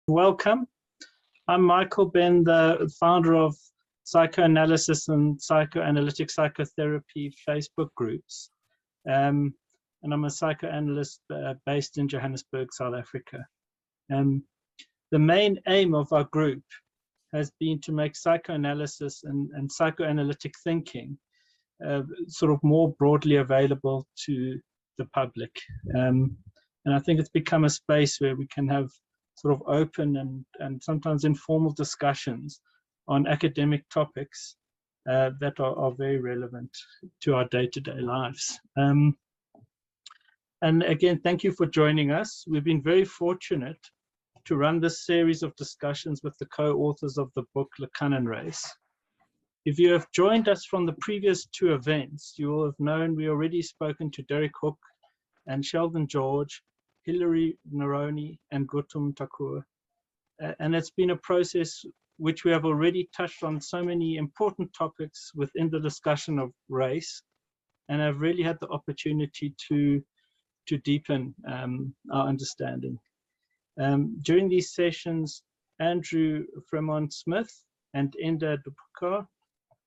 Welcome. I'm Michael Ben, the founder of Psychoanalysis and Psychoanalytic Psychotherapy Facebook groups. And I'm a psychoanalyst based in Johannesburg, South Africa. The main aim of our group has been to make psychoanalysis and psychoanalytic thinking sort of more broadly available to the public. And I think it's become a space where we can have sort of open and sometimes informal discussions on academic topics that are very relevant to our day-to-day lives. And again, thank you for joining us. We've been very fortunate to run this series of discussions with the co-authors of the book Lacan and Race. If you have joined us from the previous two events, you will have known we already spoken to Derek Hook and Sheldon George, Hilary Neroni, and Gautam Thakur. And it's been a process which we have already touched on so many important topics within the discussion of race, and I've really had the opportunity to deepen our understanding. During these sessions, Andrew Fremont-Smith and Enda Dupukar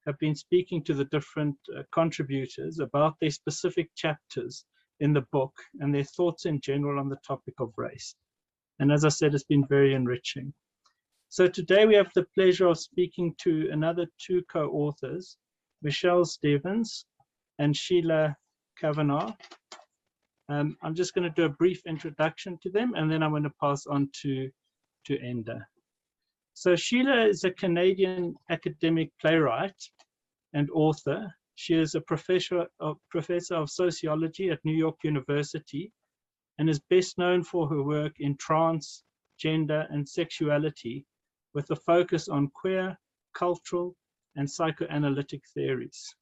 have been speaking to the different contributors about their specific chapters in the book and their thoughts in general on the topic of race. And as I said, it's been very enriching. So today we have the pleasure of speaking to another two co-authors, Michelle Stephens and Sheila Cavanagh. I'm just going to do a brief introduction to them, and then I'm going to pass on to Enda. So Sheila is a Canadian academic playwright and author. She is a professor of sociology at New York University and is best known for her work in trans, gender, and sexuality, with a focus on queer, cultural, and psychoanalytic theories.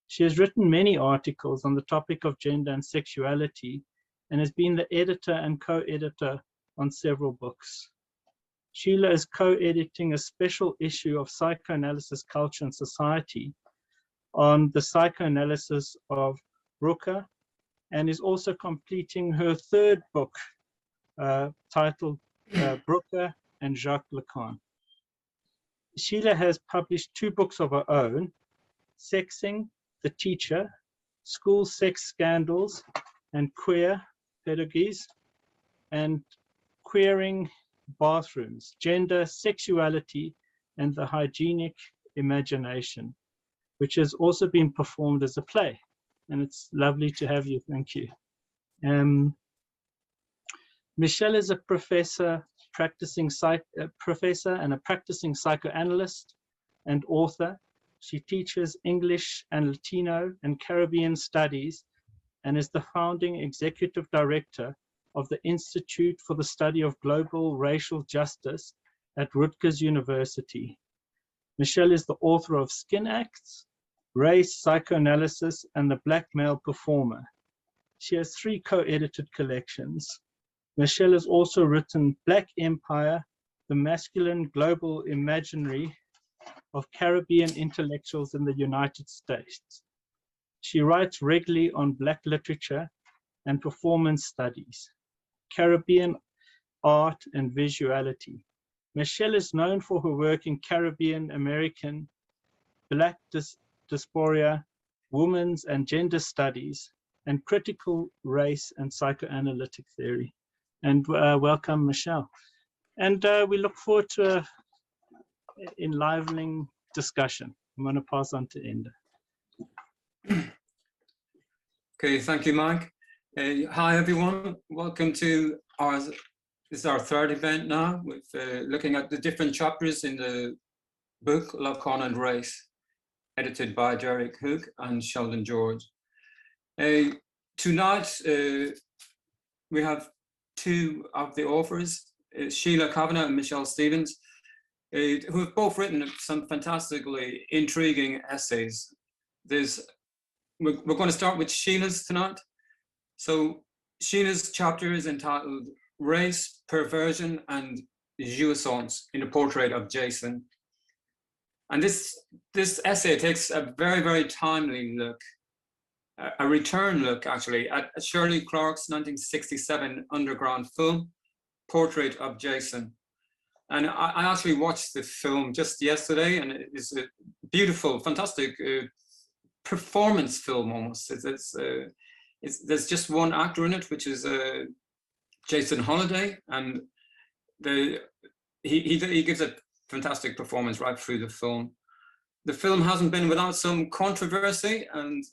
She has written many articles on the topic of gender and sexuality and has been the editor and co-editor on several books. Sheila is co-editing a special issue of Psychoanalysis, Culture and Society on the psychoanalysis of Bracha, and is also completing her third book titled Bracha and Jacques Lacan. Sheila has published two books of her own, Sexing the Teacher, School Sex Scandals and Queer Pedagogies, and Queering Bathrooms, Gender, Sexuality and the Hygienic Imagination, which has also been performed as a play. And it's lovely to have you. Thank you. Michelle is a professor and a practicing psychoanalyst and author. She teaches English and Latino and Caribbean studies and is the founding executive director of the Institute for the Study of Global Racial Justice at Rutgers University. Michelle is the author of Skin Acts, Race, Psychoanalysis, and the Black Male Performer. She has 3 co-edited collections. Michelle has also written Black Empire, the Masculine Global Imaginary of Caribbean Intellectuals in the United States. She writes regularly on Black literature and performance studies, Caribbean art and visuality. Michelle is known for her work in Caribbean American, Black diaspora, women's and gender studies, and critical race and psychoanalytic theory. And welcome, Michelle. And we look forward to an enlivening discussion. I'm going to pass on to Enda. Okay, thank you, Mike. Hi, everyone. Welcome to this is our third event now, with looking at the different chapters in the book Lacan and Race, edited by Derek Hook and Sheldon George. Tonight, we have 2 of the authors, Sheila Cavanagh and Michelle Stephens, who have both written some fantastically intriguing essays. We're going to start with Sheila's tonight. So Sheila's chapter is entitled Race, Perversion, and Jouissance in a Portrait of Jason. And this essay takes a very, very timely look, a return look actually, at Shirley Clarke's 1967 underground film, Portrait of Jason. And I actually watched the film just yesterday, and it's a beautiful, fantastic performance film almost. There's just one actor in it, which is Jason Holiday, and he gives a fantastic performance right through the film. The film hasn't been without some controversy, and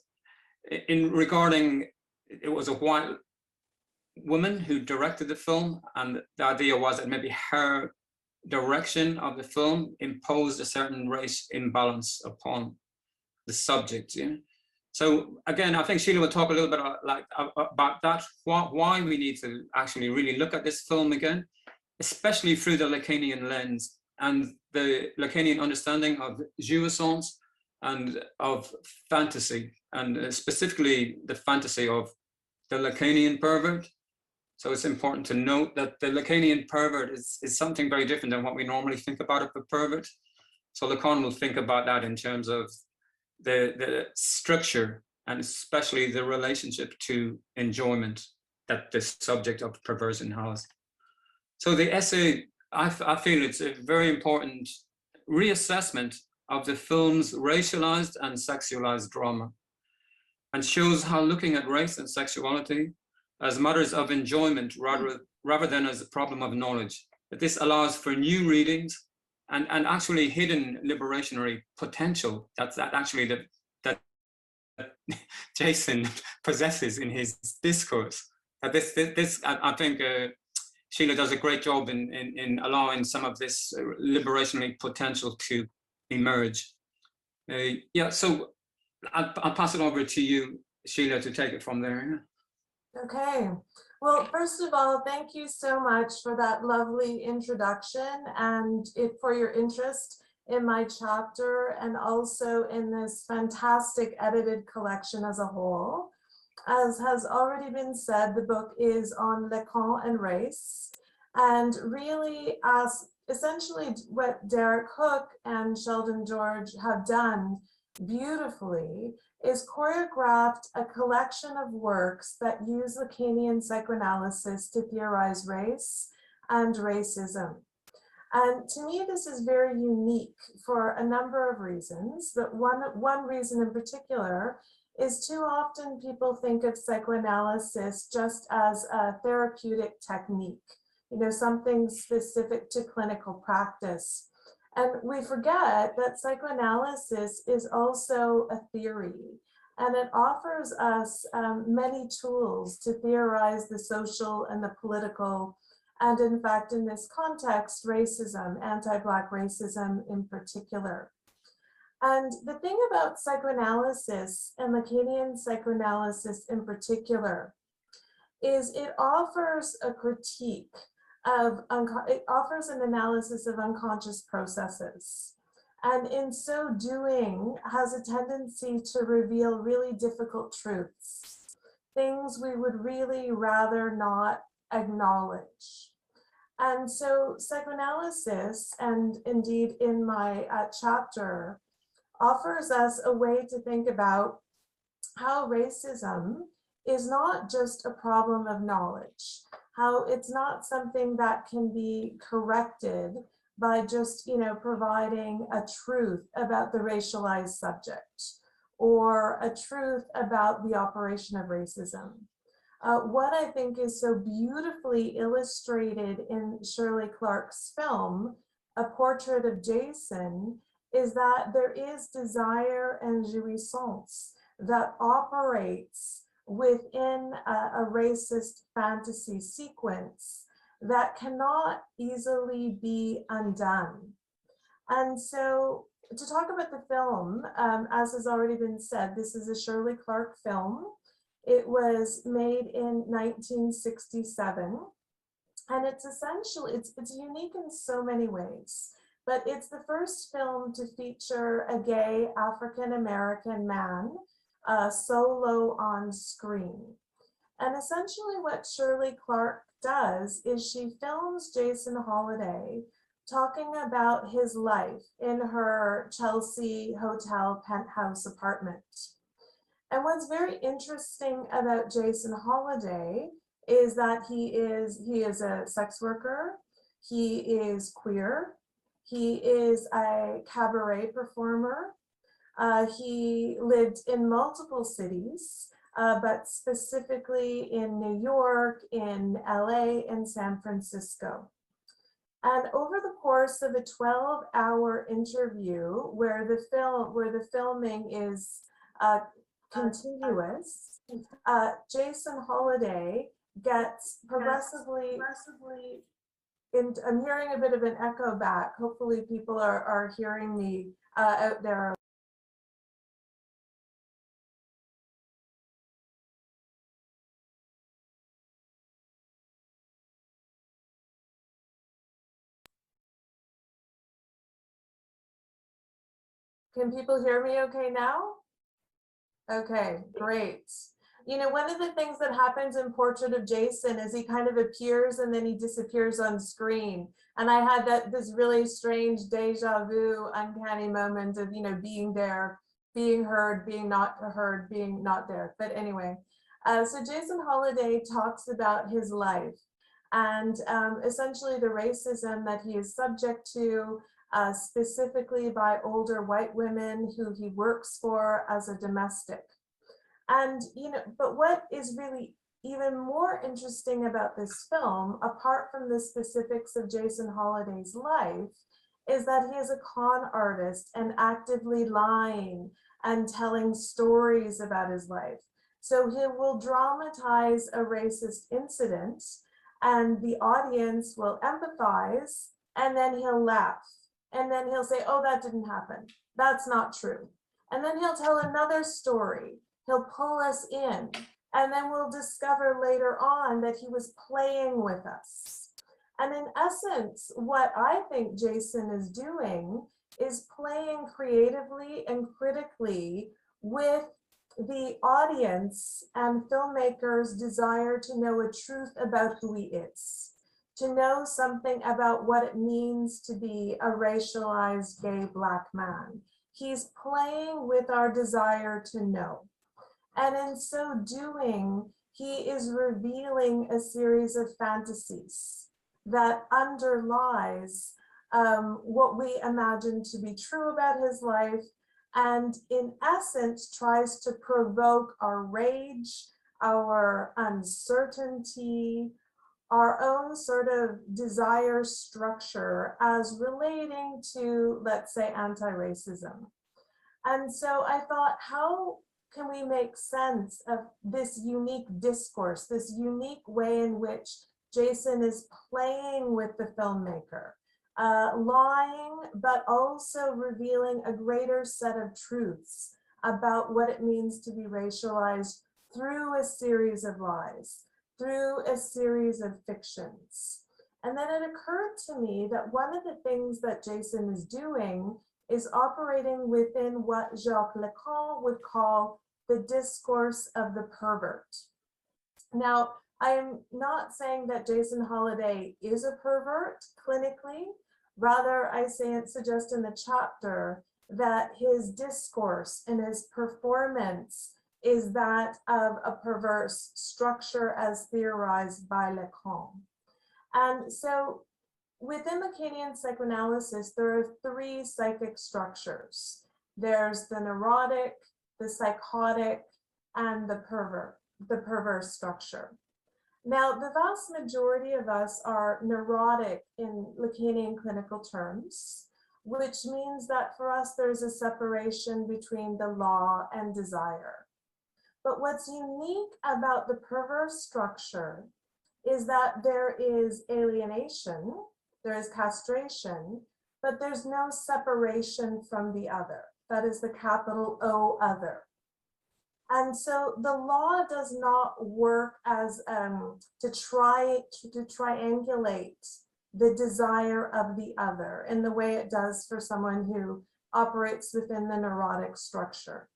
regarding it was a white woman who directed the film, and the idea was that maybe her direction of the film imposed a certain race imbalance upon the subject. Yeah? So again, I think Sheila will talk a little bit about that, why we need to actually really look at this film again, especially through the Lacanian lens and the Lacanian understanding of jouissance and of fantasy, and specifically the fantasy of the Lacanian pervert. So it's important to note that the Lacanian pervert is something very different than what we normally think about a pervert. So Lacan will think about that in terms of the structure, and especially the relationship to enjoyment that the subject of perversion has. So the essay, I feel it's a very important reassessment of the film's racialized and sexualized drama, and shows how looking at race and sexuality as matters of enjoyment rather than as a problem of knowledge, that this allows for new readings and actually hidden liberationary potential that Jason possesses in his discourse. That I think Sheila does a great job in allowing some of this liberationary potential to emerge. Yeah, so I'll pass it over to you, Sheila, to take it from there. Okay. Well, first of all, thank you so much for that lovely introduction and for your interest in my chapter and also in this fantastic edited collection as a whole. As has already been said, the book is on Lacan and Race, and really essentially what Derek Hook and Sheldon George have done beautifully is choreographed a collection of works that use Lacanian psychoanalysis to theorize race and racism. And to me, this is very unique for a number of reasons, but one reason in particular is too often people think of psychoanalysis just as a therapeutic technique, something specific to clinical practice. And we forget that psychoanalysis is also a theory, and it offers us many tools to theorize the social and the political, and in fact, in this context, racism, anti-Black racism in particular. And the thing about psychoanalysis, and Lacanian psychoanalysis in particular, is it offers a critique it offers an analysis of unconscious processes, and in so doing has a tendency to reveal really difficult truths, things we would really rather not acknowledge. And so psychoanalysis, and indeed in my chapter, offers us a way to think about how racism is not just a problem of knowledge, how it's not something that can be corrected by just, providing a truth about the racialized subject or a truth about the operation of racism. What I think is so beautifully illustrated in Shirley Clarke's film, A Portrait of Jason, is that there is desire and jouissance that operates within a racist fantasy sequence that cannot easily be undone. And so to talk about the film, as has already been said, this is a Shirley Clarke film. It was made in 1967, and it's essentially, it's unique in so many ways, but it's the first film to feature a gay African-American man solo on screen. And essentially what Shirley Clarke does is she films Jason Holiday talking about his life in her Chelsea hotel penthouse apartment. And what's very interesting about Jason Holiday is that he is a sex worker. He is queer. He is a cabaret performer. He lived in multiple cities, but specifically in New York, in LA, and San Francisco. And over the course of a 12-hour interview where the filming is continuous, Jason Holiday gets progressively, I'm hearing a bit of an echo back. Hopefully people are hearing me out there. Can people hear me okay now? Okay, great. You know, one of the things that happens in Portrait of Jason is he kind of appears and then he disappears on screen. And I had this really strange deja vu, uncanny moment of, you know, being there, being heard, being not heard, being not there. But anyway, so Jason Holiday talks about his life and essentially the racism that he is subject to, specifically by older white women who he works for as a domestic. And, you know, but what is really even more interesting about this film, apart from the specifics of Jason Holiday's life, is that he is a con artist and actively lying and telling stories about his life. So he will dramatize a racist incident and the audience will empathize, and then he'll laugh. And then he'll say, oh, that didn't happen. That's not true. And then he'll tell another story. He'll pull us in. And then we'll discover later on that he was playing with us. And in essence, what I think Jason is doing is playing creatively and critically with the audience and filmmakers' desire to know a truth about who he is, to know something about what it means to be a racialized gay Black man. He's playing with our desire to know. And in so doing, he is revealing a series of fantasies that underlies what we imagine to be true about his life, and in essence tries to provoke our rage, our uncertainty, our own sort of desire structure as relating to, let's say, anti-racism. And so I thought, how can we make sense of this unique discourse, this unique way in which Jason is playing with the filmmaker, lying, but also revealing a greater set of truths about what it means to be racialized through a series of lies, through a series of fictions. And then it occurred to me that one of the things that Jason is doing is operating within what Jacques Lacan would call the discourse of the pervert. Now, I am not saying that Jason Holiday is a pervert clinically. Rather, I suggest in the chapter that his discourse and his performance is that of a perverse structure as theorized by Lacan. And so within Lacanian psychoanalysis, there are three psychic structures. There's the neurotic, the psychotic, and the perverse structure. Now, the vast majority of us are neurotic in Lacanian clinical terms, which means that for us, there's a separation between the law and desire. But what's unique about the perverse structure is that there is alienation, there is castration, but there's no separation from the other. That is the capital O, other. And so the law does not work as to triangulate the desire of the other in the way it does for someone who operates within the neurotic structure.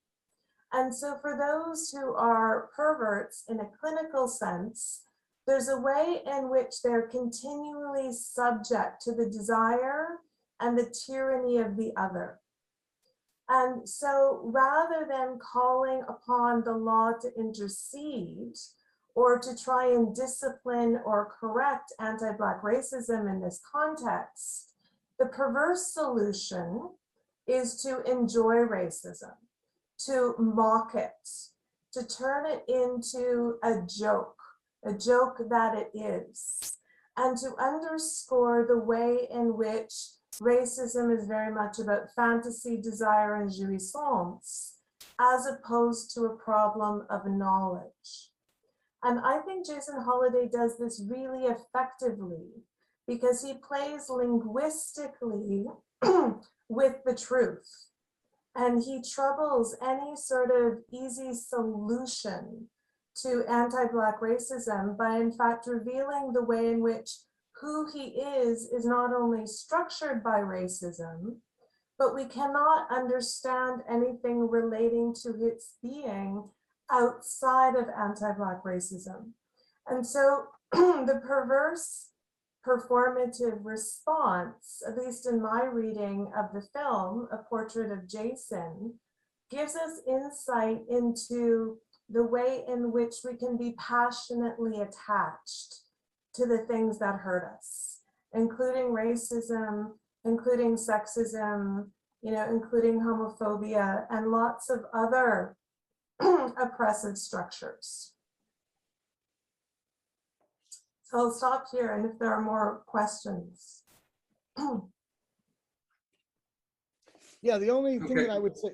And so for those who are perverts in a clinical sense, there's a way in which they're continually subject to the desire and the tyranny of the other. And so rather than calling upon the law to intercede, or to try and discipline or correct anti-Black racism in this context, the perverse solution is to enjoy racism, to mock it, to turn it into a joke that it is, and to underscore the way in which racism is very much about fantasy, desire, and jouissance, as opposed to a problem of knowledge. And I think Jason Holliday does this really effectively because he plays linguistically with the truth. And he troubles any sort of easy solution to anti-Black racism by in fact revealing the way in which who he is not only structured by racism, but we cannot understand anything relating to its being outside of anti-Black racism. And so the perverse performative response, at least in my reading of the film, A Portrait of Jason, gives us insight into the way in which we can be passionately attached to the things that hurt us, including racism, including sexism, including homophobia, and lots of other oppressive structures. So I'll stop here, and if there are more questions. Yeah, the only thing that I would say,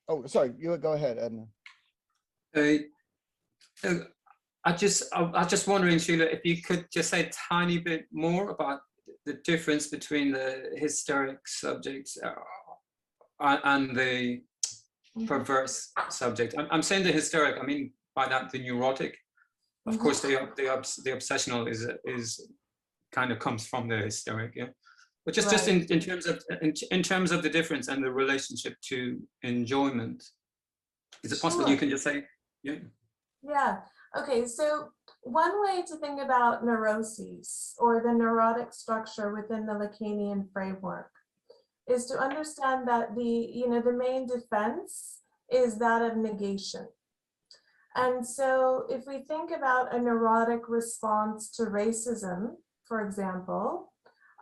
oh, sorry, you go ahead, Edna. I was just wondering, Sheila, if you could just say a tiny bit more about the difference between the hysteric subjects and the perverse subject. I'm saying the hysteric, I mean by that the neurotic. Of course, the obsessional is kind of comes from the hysteric, yeah. But just in terms of the difference and the relationship to enjoyment, is it possible you can just say, yeah? Yeah. Okay. So one way to think about neuroses or the neurotic structure within the Lacanian framework is to understand that the main defense is that of negation. And so if we think about a neurotic response to racism, for example,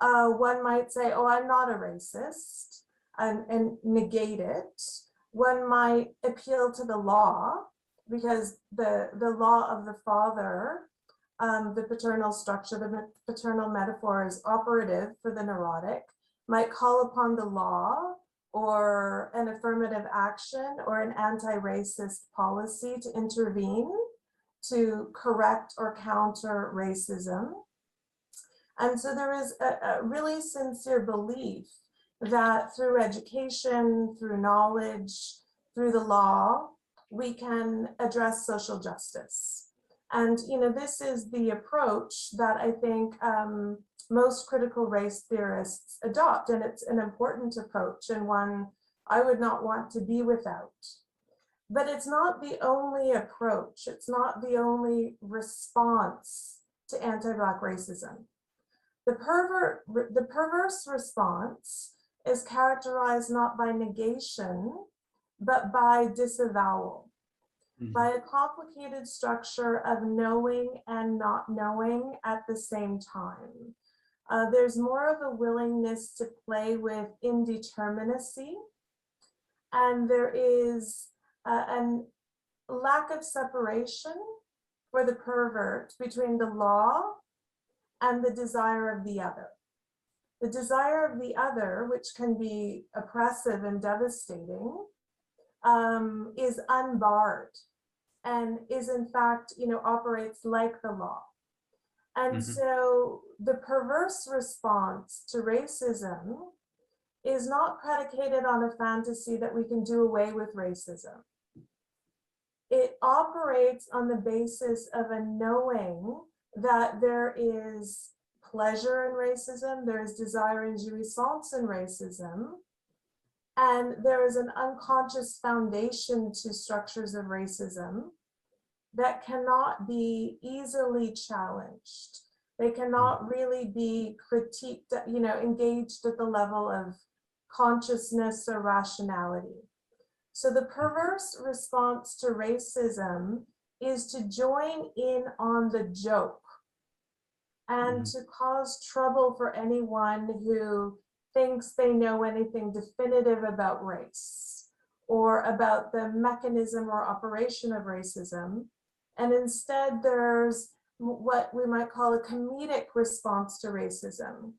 one might say, oh, I'm not a racist, and negate it. One might appeal to the law, because the law of the father, the paternal structure, the paternal metaphor is operative for the neurotic, might call upon the law or an affirmative action or an anti-racist policy to intervene to correct or counter racism. And so there is a really sincere belief that through education, through knowledge, through the law, we can address social justice. And this is the approach that I think most critical race theorists adopt, and it's an important approach and one I would not want to be without. But it's not the only approach. It's not the only response to anti-Black racism. The perverse response is characterized not by negation, but by disavowal, by a complicated structure of knowing and not knowing at the same time. There's more of a willingness to play with indeterminacy, and there is a lack of separation for the pervert between the law and the desire of the other. The desire of the other, which can be oppressive and devastating, is unbarred and is in fact, operates like the law. And so the perverse response to racism is not predicated on a fantasy that we can do away with racism. It operates on the basis of a knowing that there is pleasure in racism, there is desire and jouissance in racism, and there is an unconscious foundation to structures of racism that cannot be easily challenged. They cannot really be critiqued, engaged at the level of consciousness or rationality. So the perverse response to racism is to join in on the joke and to cause trouble for anyone who thinks they know anything definitive about race or about the mechanism or operation of racism. And instead, there's what we might call a comedic response to racism,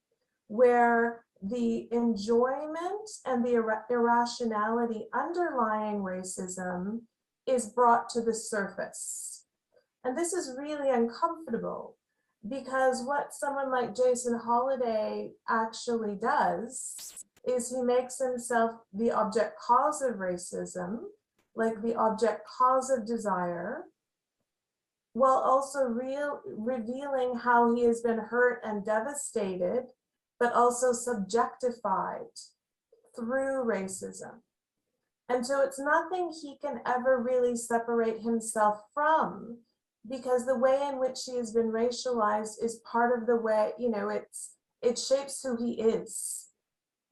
where the enjoyment and the irrationality underlying racism is brought to the surface. And this is really uncomfortable, because what someone like Jason Holiday actually does is he makes himself the object cause of racism, like the object cause of desire, while also revealing how he has been hurt and devastated, but also subjectified through racism. And so it's nothing he can ever really separate himself from, because the way in which he has been racialized is part of the way, you know, it shapes who he is.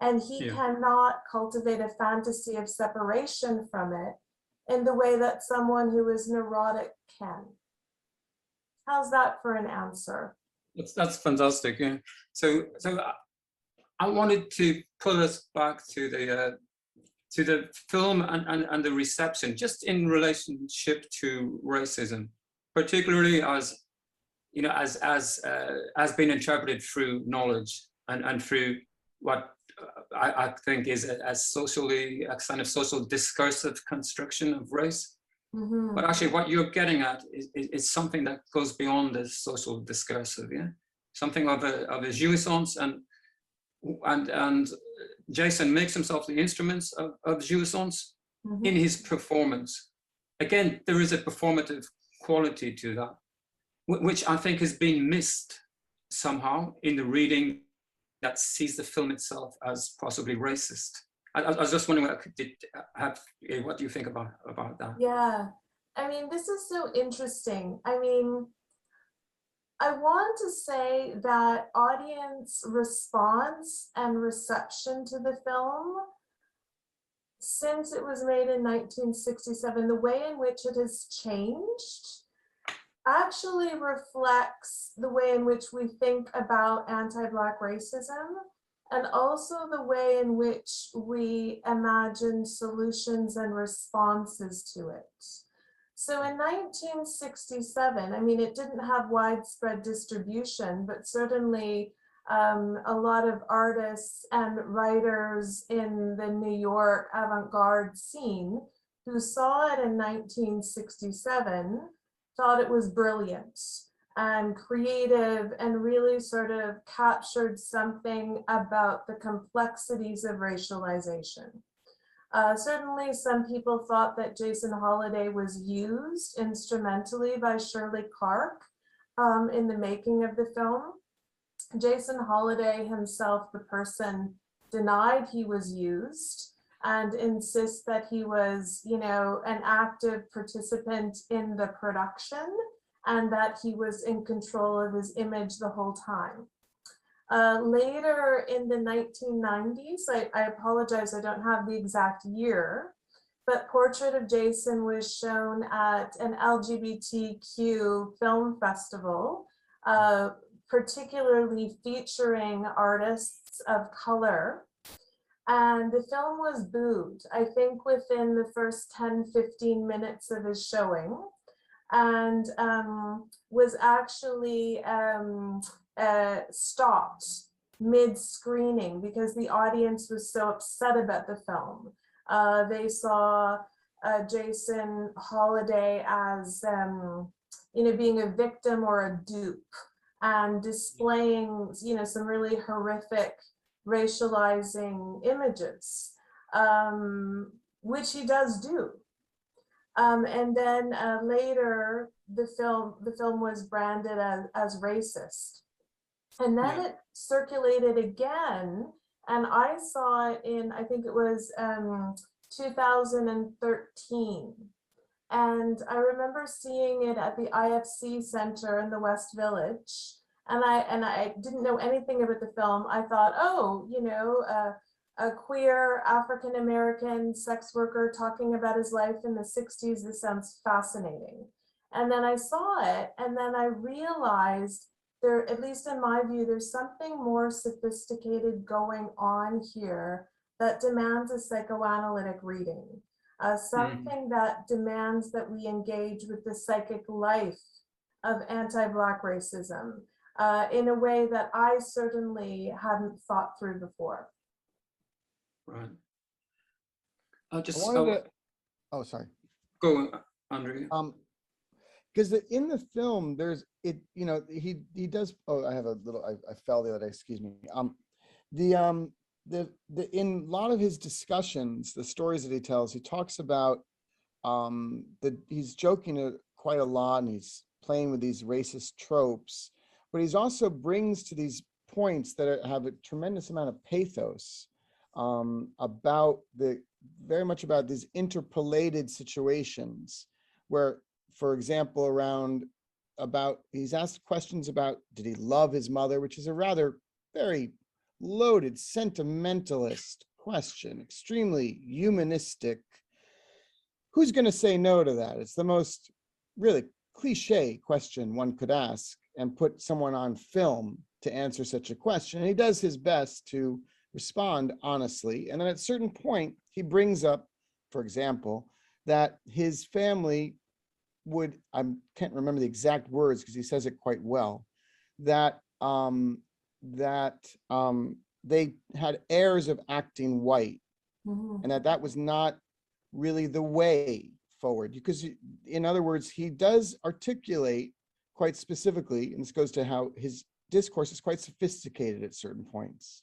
And he cannot cultivate a fantasy of separation from it in the way that someone who is neurotic can. How's that for an answer? That's fantastic. Yeah. So I wanted to pull us back to the film and the reception, just in relationship to racism, particularly as, you know, as being interpreted through knowledge and through what I think is a kind of social discursive construction of race. Mm-hmm. But actually what you're getting at is something that goes beyond the social discursive, yeah? Something of a jouissance, and Jason makes himself the instruments of jouissance in his performance. Again, there is a performative quality to that, which I think has been missed somehow in the reading that sees the film itself as possibly racist. I was just wondering what do you think about that? Yeah, I mean, this is so interesting. I mean, I want to say that audience response and reception to the film, since it was made in 1967, the way in which it has changed actually reflects the way in which we think about anti-Black racism, and also the way in which we imagine solutions and responses to it. So in 1967, I mean, it didn't have widespread distribution, but certainly a lot of artists and writers in the New York avant-garde scene who saw it in 1967 thought it was brilliant and creative and really sort of captured something about the complexities of racialization. Certainly some people thought that Jason Holiday was used instrumentally by Shirley Clarke in the making of the film. Jason Holiday himself, the person, denied he was used and insists that he was, you know, an active participant in the production and that he was in control of his image the whole time. Later in the 1990s, I apologize, I don't have the exact year, but Portrait of Jason was shown at an LGBTQ film festival, particularly featuring artists of color. And the film was booed, I think within the first 10-15 minutes of his showing, and was actually stopped mid-screening because the audience was so upset about the film. They saw Jason Holiday as you know, being a victim or a dupe, and displaying, you know, some really horrific racializing images, which he does do. And then later, the film was branded as racist. And then it circulated again, and I saw it in, I think it was 2013. And I remember seeing it at the IFC Center in the West Village. And I didn't know anything about the film. I thought, oh, you know, a queer African-American sex worker talking about his life in the 60s, this sounds fascinating. And then I saw it, and then I realized there, at least in my view, there's something more sophisticated going on here that demands a psychoanalytic reading, something that demands that we engage with the psychic life of anti-Black racism in a way that I certainly hadn't thought through before. Right. Oh, sorry. Go, Andrew. Because in the film, there's it. You know, he does. Oh, I have a little. I fell the other day. Excuse me. In a lot of his discussions, the stories that he tells, he talks about that he's joking quite a lot, and he's playing with these racist tropes, but he's also brings to these points that have a tremendous amount of pathos about very much about these interpolated situations where, for example, he's asked questions about, did he love his mother, which is a rather very loaded, sentimentalist question, extremely humanistic. Who's going to say no to that? It's the most really cliche question one could ask and put someone on film to answer such a question. And he does his best to respond honestly. And then at a certain point, he brings up, for example, that his family would, I can't remember the exact words because he says it quite well, that they had airs of acting white, and that was not really the way forward. Because in other words, he does articulate quite specifically, and this goes to how his discourse is quite sophisticated at certain points,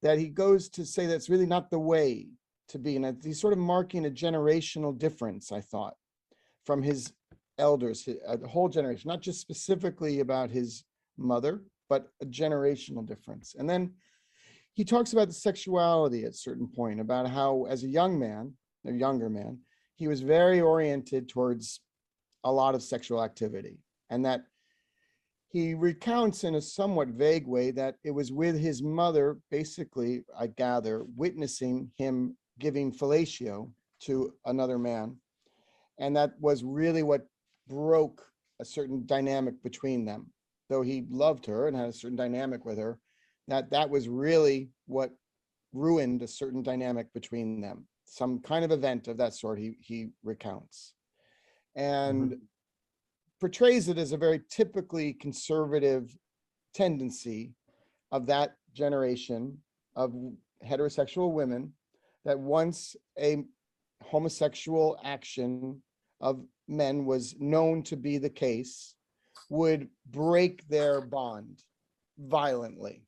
that he goes to say that's really not the way to be. And he's sort of marking a generational difference, I thought, from his elders, a whole generation, not just specifically about his mother, but a generational difference. And then he talks about the sexuality at a certain point, about how as a younger man, he was very oriented towards a lot of sexual activity. And that he recounts in a somewhat vague way that it was with his mother, basically, I gather, witnessing him giving fellatio to another man. And that was really what broke a certain dynamic between them. Though he loved her and had a certain dynamic with her, that was really what ruined a certain dynamic between them. Some kind of event of that sort he recounts. And portrays it as a very typically conservative tendency of that generation of heterosexual women, that once a homosexual action of men was known to be the case, would break their bond violently.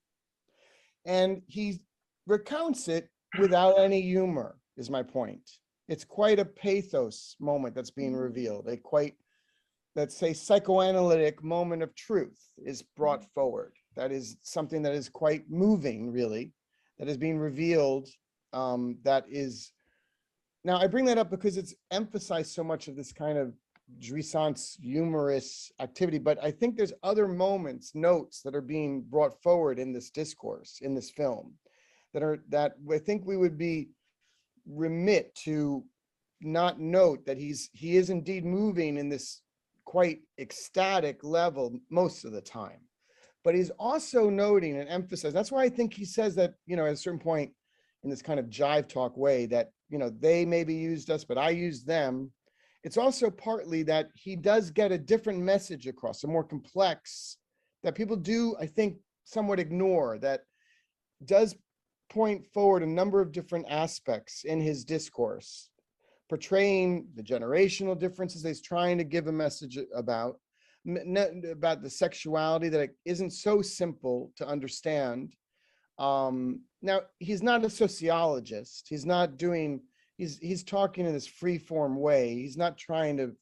And he recounts it without any humor, is my point. It's quite a pathos moment that's being revealed, a quite, let's say, psychoanalytic moment of truth is brought forward. That is something that is quite moving, really, that is being revealed. That is, now I bring that up because it's emphasized so much of this kind of jouissance, humorous activity, but I think there's other moments, notes that are being brought forward in this discourse, in this film, that I think we would be remit to not note that he is indeed moving in this quite ecstatic level most of the time. But he's also noting and emphasizing, that's why I think he says that, at a certain point in this kind of jive talk way that, they maybe used us, but I used them. It's also partly that he does get a different message across, a more complex, that people do, I think, somewhat ignore, that does point forward a number of different aspects in his discourse, portraying the generational differences he's trying to give a message about the sexuality that it isn't so simple to understand. Now, he's not a sociologist. He's not doing, he's talking in this free form way. He's not trying to,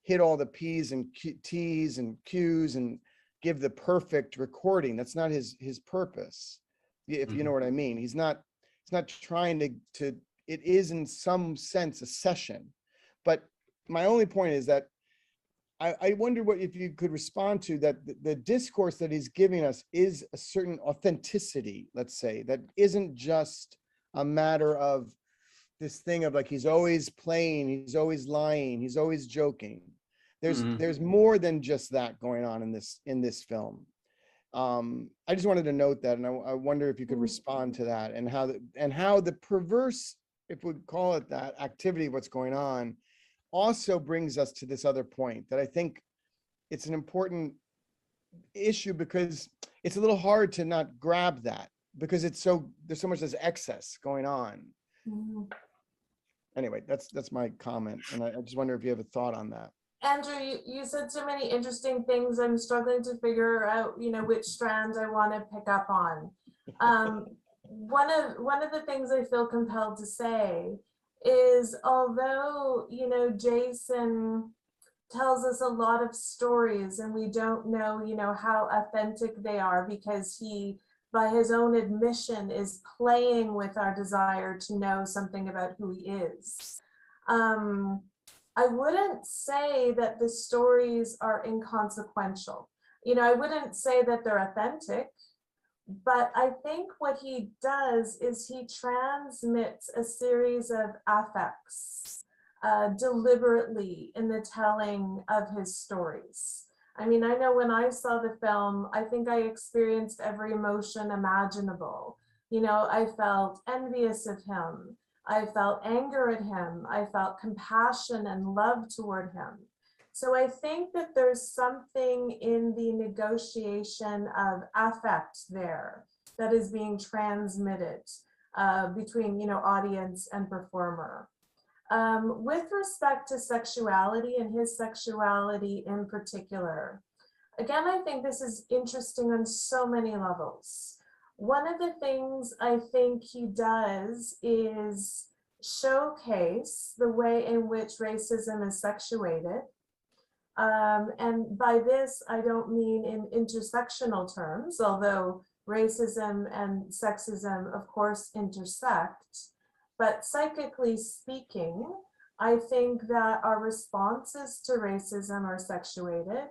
hit all the P's and T's and Q's and give the perfect recording. That's not his purpose, if you know what I mean. He's not trying to, it is in some sense a session. But my only point is that I wonder if you could respond to that the discourse that he's giving us is a certain authenticity, let's say, that isn't just a matter of this thing of like, he's always playing, he's always lying, he's always joking. There's more than just that going on in this film. I just wanted to note that, and I wonder if you could respond to that, and how the perverse, if we'd call it that, activity, what's going on, also brings us to this other point that I think it's an important issue, because it's a little hard to not grab that, because there's so much as excess going on. Anyway, that's my comment, and I just wonder if you have a thought on that. Andrew, you said so many interesting things. I'm struggling to figure out, which strands I want to pick up on. One of the things I feel compelled to say is, although, Jason tells us a lot of stories and we don't know, how authentic they are, because he, by his own admission, is playing with our desire to know something about who he is. I wouldn't say that the stories are inconsequential. I wouldn't say that they're authentic, but I think what he does is he transmits a series of affects deliberately in the telling of his stories. I mean, I know when I saw the film, I think I experienced every emotion imaginable. I felt envious of him. I felt anger at him. I felt compassion and love toward him. So I think that there's something in the negotiation of affect there that is being transmitted between, audience and performer. With respect to sexuality, and his sexuality in particular, again, I think this is interesting on so many levels. One of the things I think he does is showcase the way in which racism is sexuated. And by this, I don't mean in intersectional terms, although racism and sexism, of course, intersect. But psychically speaking, I think that our responses to racism are sexuated.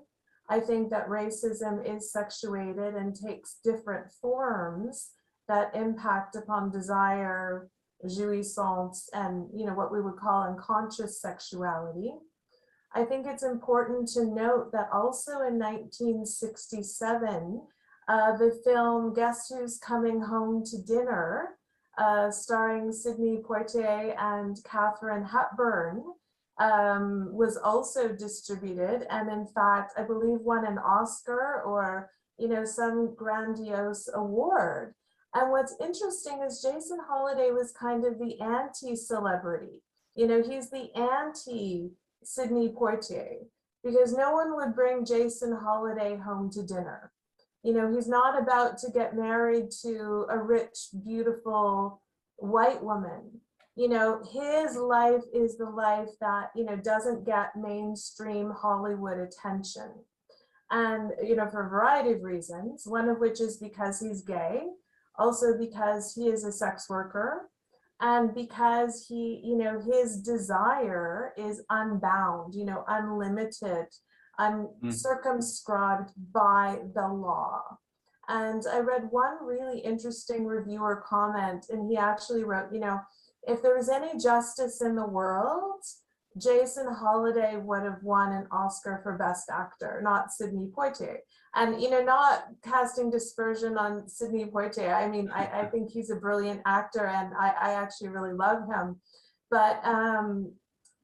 I think that racism is sexuated and takes different forms that impact upon desire, jouissance, and what we would call unconscious sexuality. I think it's important to note that also in 1967, the film Guess Who's Coming Home to Dinner, starring Sidney Poitier and Katharine Hepburn, was also distributed, and in fact, I believe won an Oscar or some grandiose award. And what's interesting is Jason Holiday was kind of the anti-celebrity. He's the anti-Sidney Poitier, because no one would bring Jason Holiday home to dinner. He's not about to get married to a rich, beautiful white woman. His life is the life that, doesn't get mainstream Hollywood attention. And, for a variety of reasons, one of which is because he's gay, also because he is a sex worker, and because he, his desire is unbound, unlimited, uncircumscribed by the law. And I read one really interesting reviewer comment, and he actually wrote, if there was any justice in the world, Jason Holiday would have won an Oscar for Best Actor, not Sidney Poitier. And, not casting dispersion on Sidney Poitier. I mean, I think he's a brilliant actor, and I actually really love him. But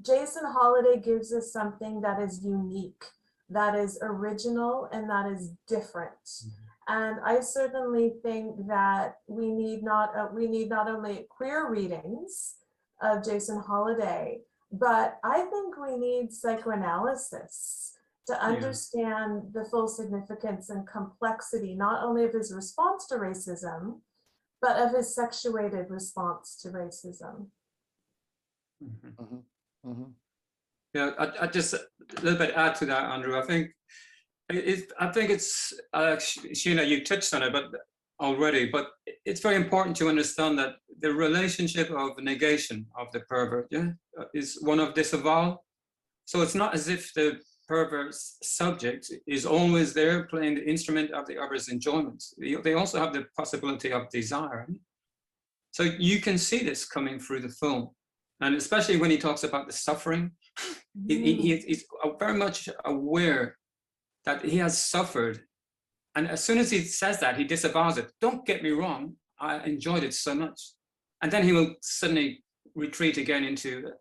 Jason Holiday gives us something that is unique, that is original, and that is different. And I certainly think that we need not only queer readings of Jason Holiday, but I think we need psychoanalysis to understand the full significance and complexity, not only of his response to racism, but of his sexuated response to racism. Yeah, I just a little bit add to that, Andrew. I think it's Sheila, you touched on it, but it's very important to understand that the relationship of negation of the pervert, is one of disavowal. So it's not as if the pervert's subject is always there playing the instrument of the other's enjoyment. They also have the possibility of desire. So you can see this coming through the film. And especially when he talks about the suffering, He's very much aware that he has suffered. And as soon as he says that, he disavows it. Don't get me wrong, I enjoyed it so much. And then he will suddenly retreat again into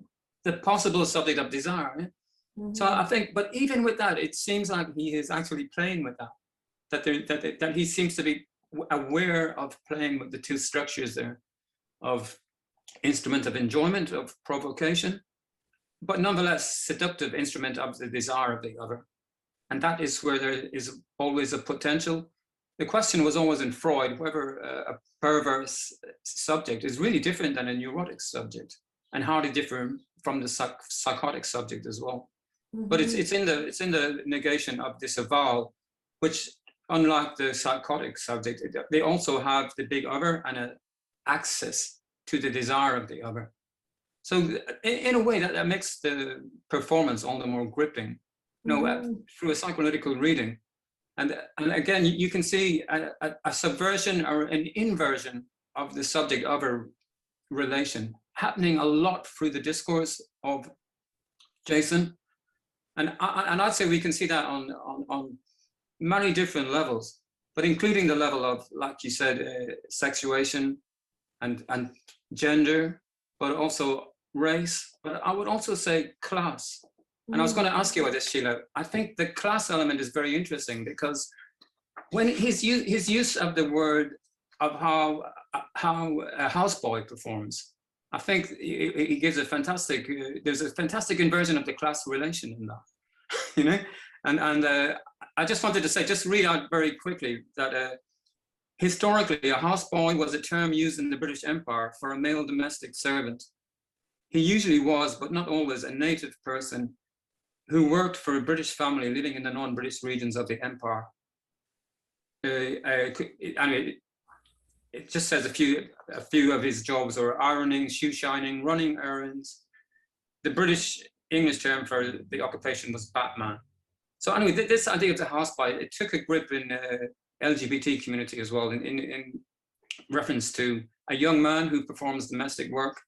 the possible subject of desire. Yeah? So I think, but even with that, it seems like he is actually playing with that, that he seems to be aware of playing with the two structures there of instrument of enjoyment, of provocation, but nonetheless seductive instrument of the desire of the other. And that is where there is always a potential. The question was always in Freud, whether a perverse subject is really different than a neurotic subject, and how they differ from the psychotic subject as well. But it's in the negation of disavowal, which, unlike the psychotic subject, they also have the big other and an access to the desire of the other. So in a way that makes the performance all the more gripping, through a psychoanalytical reading. And again, you can see a subversion or an inversion of the subject-other relation happening a lot through the discourse of Jason. And I'd say we can see that on many different levels, but including the level of, like you said, sexuation and gender, but also race, but I would also say class. And I was going to ask you about this, Sheila. I think the class element is very interesting, because when his use of the word of how a houseboy performs, I think he gives a fantastic, there's a fantastic inversion of the class relation in that, And I just wanted to say, just read out very quickly that historically, a houseboy was a term used in the British Empire for a male domestic servant. He usually was, but not always, a native person who worked for a British family living in the non-British regions of the empire. It just says a few of his jobs are ironing, shoe shining, running errands. The British English term for the occupation was batman. So anyway, this idea of the houseboy, it took a grip in LGBT community as well, in reference to a young man who performs domestic work,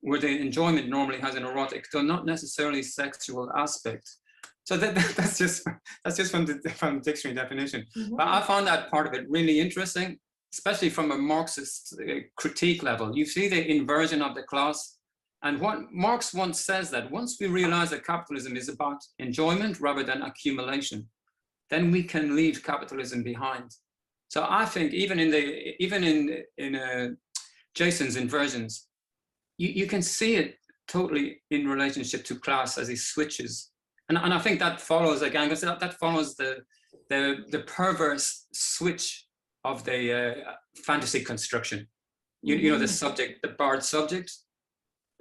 where the enjoyment normally has an erotic, though not necessarily sexual aspect. So that's just from the dictionary definition. But I found that part of it really interesting, especially from a Marxist critique level. You see the inversion of the class. And what Marx once says, that once we realize that capitalism is about enjoyment rather than accumulation, then we can leave capitalism behind. So I think even in Jason's inversions, you can see it totally in relationship to class as he switches. And I think that follows, again, because that follows the perverse switch of the fantasy construction. You know, the subject, the barred subject,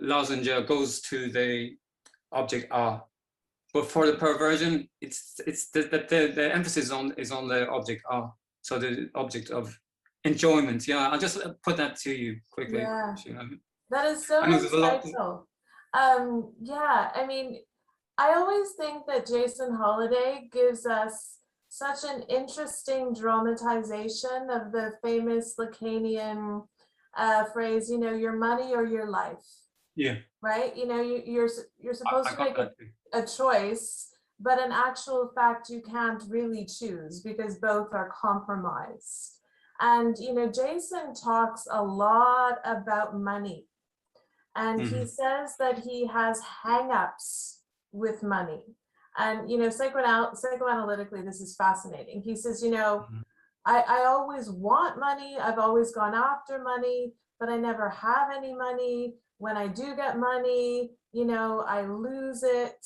lozenge goes to the object ah. But for the perversion, it's the emphasis is on the object ah. So the object of enjoyment. Yeah, I'll just put that to you quickly. Yeah. That is so insightful. Yeah, I mean, I always think that Jason Holliday gives us such an interesting dramatization of the famous Lacanian phrase, your money or your life. Yeah. Right? You're supposed to make a choice, but in actual fact, you can't really choose because both are compromised. And, Jason talks a lot about money. And he says that he has hang-ups with money. And, psychoanalytically, this is fascinating. He says, I always want money. I've always gone after money, but I never have any money. When I do get money, I lose it.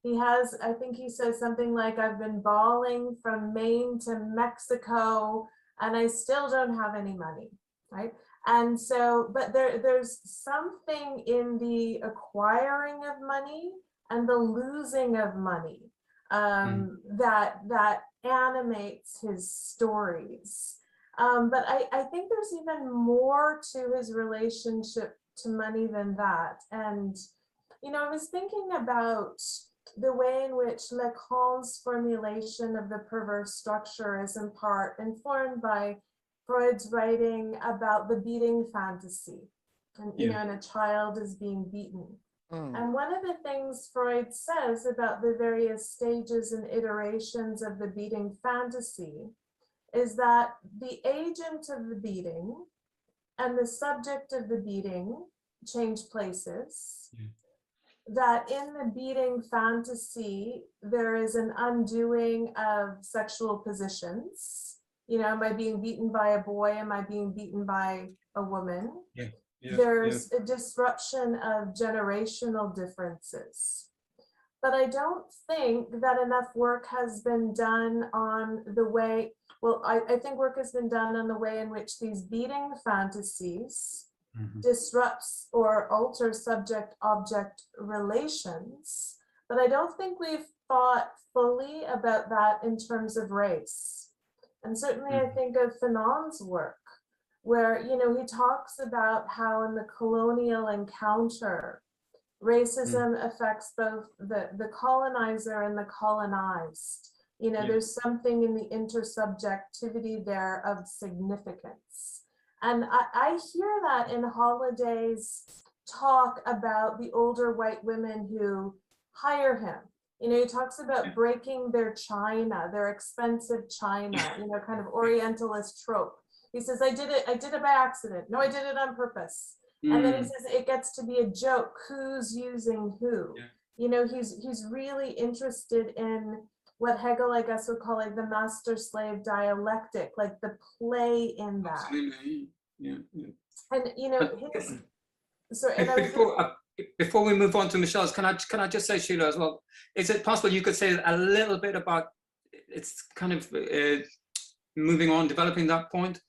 I think he says something like, I've been bawling from Maine to Mexico, and I still don't have any money, right? And so, but there's something in the acquiring of money and the losing of money that animates his stories. But I think there's even more to his relationship to money than that. And, I was thinking about the way in which Lacan's formulation of the perverse structure is in part informed by Freud's writing about the beating fantasy, and and a child is being beaten. And one of the things Freud says about the various stages and iterations of the beating fantasy is that the agent of the beating and the subject of the beating change places. That in the beating fantasy, there is an undoing of sexual positions. You know, am I being beaten by a boy? Am I being beaten by a woman? There's a disruption of generational differences. But I don't think that enough work has been done on the way, well, I think work has been done on the way in which these beating fantasies disrupts or alters subject-object relations. But I don't think we've thought fully about that in terms of race. And certainly I think of Fanon's work, where, you know, he talks about how in the colonial encounter, racism affects both the colonizer and the colonized. You know, there's something in the intersubjectivity there of significance. And I hear that in Holliday's talk about the older white women who hire him. You know, he talks about breaking their china, their expensive china, you know, kind of Orientalist trope. He says, I did it by accident. No, I did it on purpose. And then he says, it gets to be a joke. Who's using who? You know, he's really interested in what Hegel, I guess, would call like the master-slave dialectic, like the play in that. Absolutely. And, you know, before we move on to Michelle's, can I just say, Sheila, as well, is it possible you could say a little bit about, it's kind of moving on, developing that point,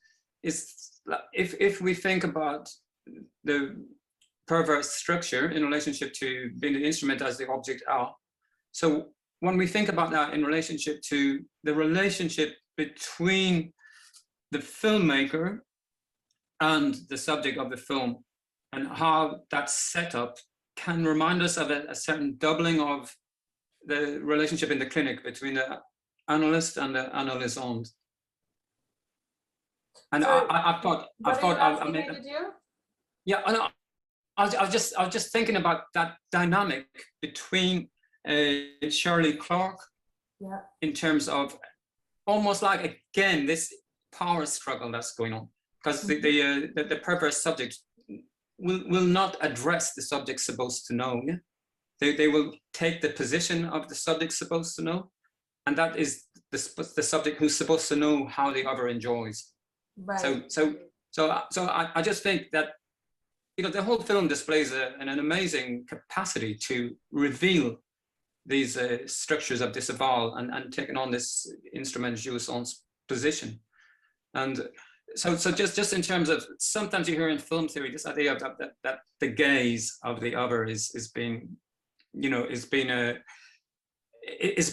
is if we think about the perverse structure in relationship to being the instrument as the object are, so when we think about that in relationship to the relationship between the filmmaker and the subject of the film, and how that setup can remind us of a certain doubling of the relationship in the clinic between the analyst and the analysand. And so I thought I mean, yeah, and I was just thinking about that dynamic between Shirley Clarke, in terms of almost like, again, this power struggle that's going on, because the perverse subject will not address the subject supposed to know. They will take the position of the subject supposed to know, and that is the subject who's supposed to know how the other enjoys. Right. So I just think that, you know, the whole film displays an amazing capacity to reveal these structures of disavowal and taking on this instrument jouissance position. And so just in terms of, sometimes you hear in film theory this idea of that the gaze of the other is being, you know, is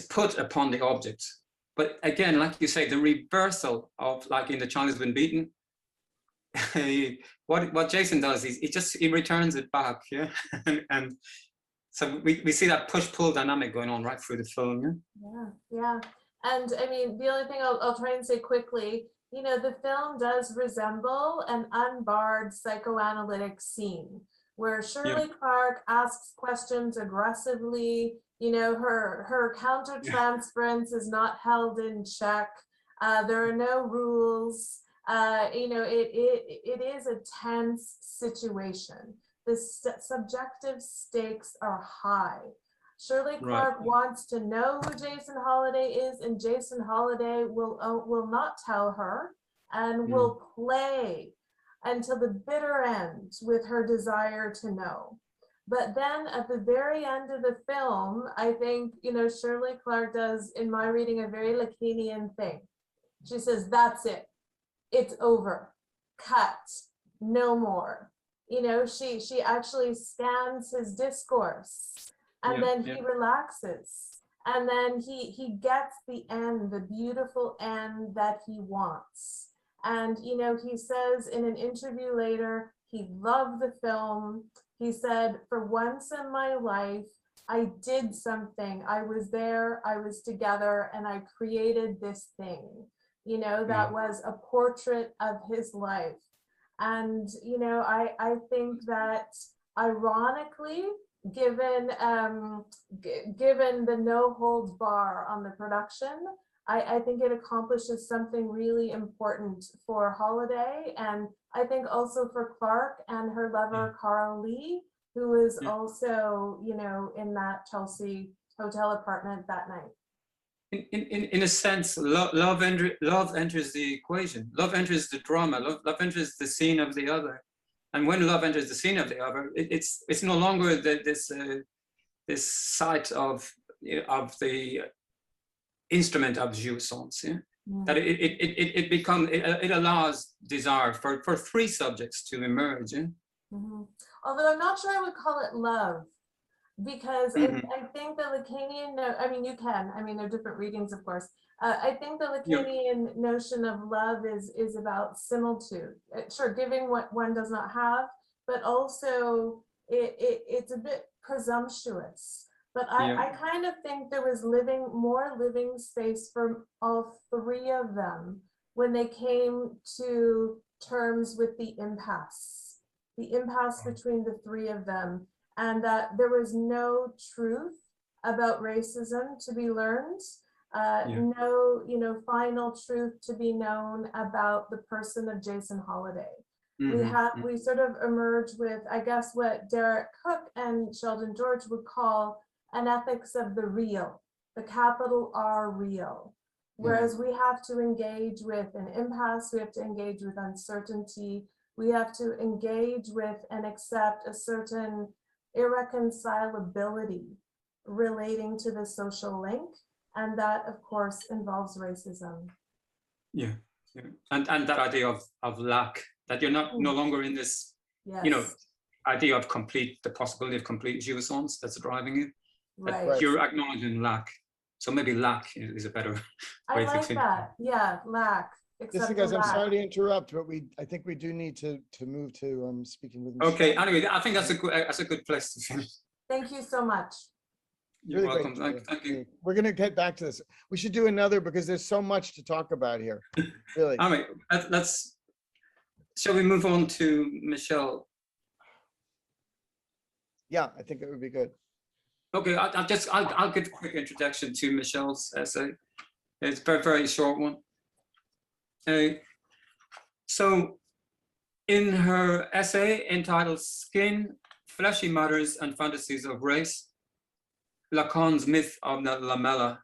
put upon the object. But again, like you say, the reversal of, like in The Child Has Been Beaten, what Jason does is he returns it back, and so we see that push-pull dynamic going on right through the film. Yeah. And I mean, the only thing I'll try and say quickly, you know, the film does resemble an unbarred psychoanalytic scene where Shirley Clarke asks questions aggressively. You know, her countertransference is not held in check. There are no rules. You know, it is a tense situation. The subjective stakes are high. Shirley Clarke wants to know who Jason Holliday is, and Jason Holliday will not tell her and will play until the bitter end with her desire to know. But then at the very end of the film, I think, you know, Shirley Clarke does, in my reading, a very Lacanian thing. She says, that's it. It's over. Cut. No more. You know, she actually scans his discourse, and then he relaxes, and then he gets the end, the beautiful end that he wants. And, you know, he says in an interview later, he loved the film. He said, for once in my life, I did something. I was there, I was together, and I created this thing, you know, that was a portrait of his life. And, you know, I think that ironically, given given the no holds bar on the production, I think it accomplishes something really important for Holiday, and I think also for Clark and her lover Carl Lee, who is also, you know, in that Chelsea hotel apartment that night. In a sense, love enters the equation. Love enters the drama. Love enters the scene of the other. And when love enters the scene of the other, it's no longer this site of the instrument of jouissance. Yeah? That it allows desire for three subjects to emerge. Yeah? Although I'm not sure I would call it love, because I think the Lacanian, I mean, you can, I mean, there are different readings, of course. I think the Lacanian notion of love is about similitude. Sure, giving what one does not have, but also it's a bit presumptuous. But I kind of think there was more living space for all three of them when they came to terms with the impasse between the three of them, and that there was no truth about racism to be learned, no, you know, final truth to be known about the person of Jason Holiday. We sort of emerge with, I guess, what Derek Cook and Sheldon George would call an ethics of the real, the capital R real. Whereas we have to engage with an impasse, we have to engage with uncertainty, we have to engage with and accept a certain irreconcilability relating to the social link, and that of course involves racism. And that idea of lack, that you're no longer in this you know, idea of the possibility of complete jouissance that's driving you. But you're acknowledging lack. So maybe lack is a better way to think. That. Yeah, lack. Listen, guys, I'm sorry to interrupt, but I think we do need to move to speaking with Michelle. Okay, anyway, I think that's a good place to finish. Thank you so much. You're really welcome. Thank you. We're going to get back to this. We should do another because there's so much to talk about here. Really. All right, shall we move on to Michelle? Yeah, I think it would be good. Okay, I'll give a quick introduction to Michelle's essay. It's a very, very short one. So in her essay entitled Skin, Fleshy Matters and Fantasies of Race, Lacan's Myth of the Lamella,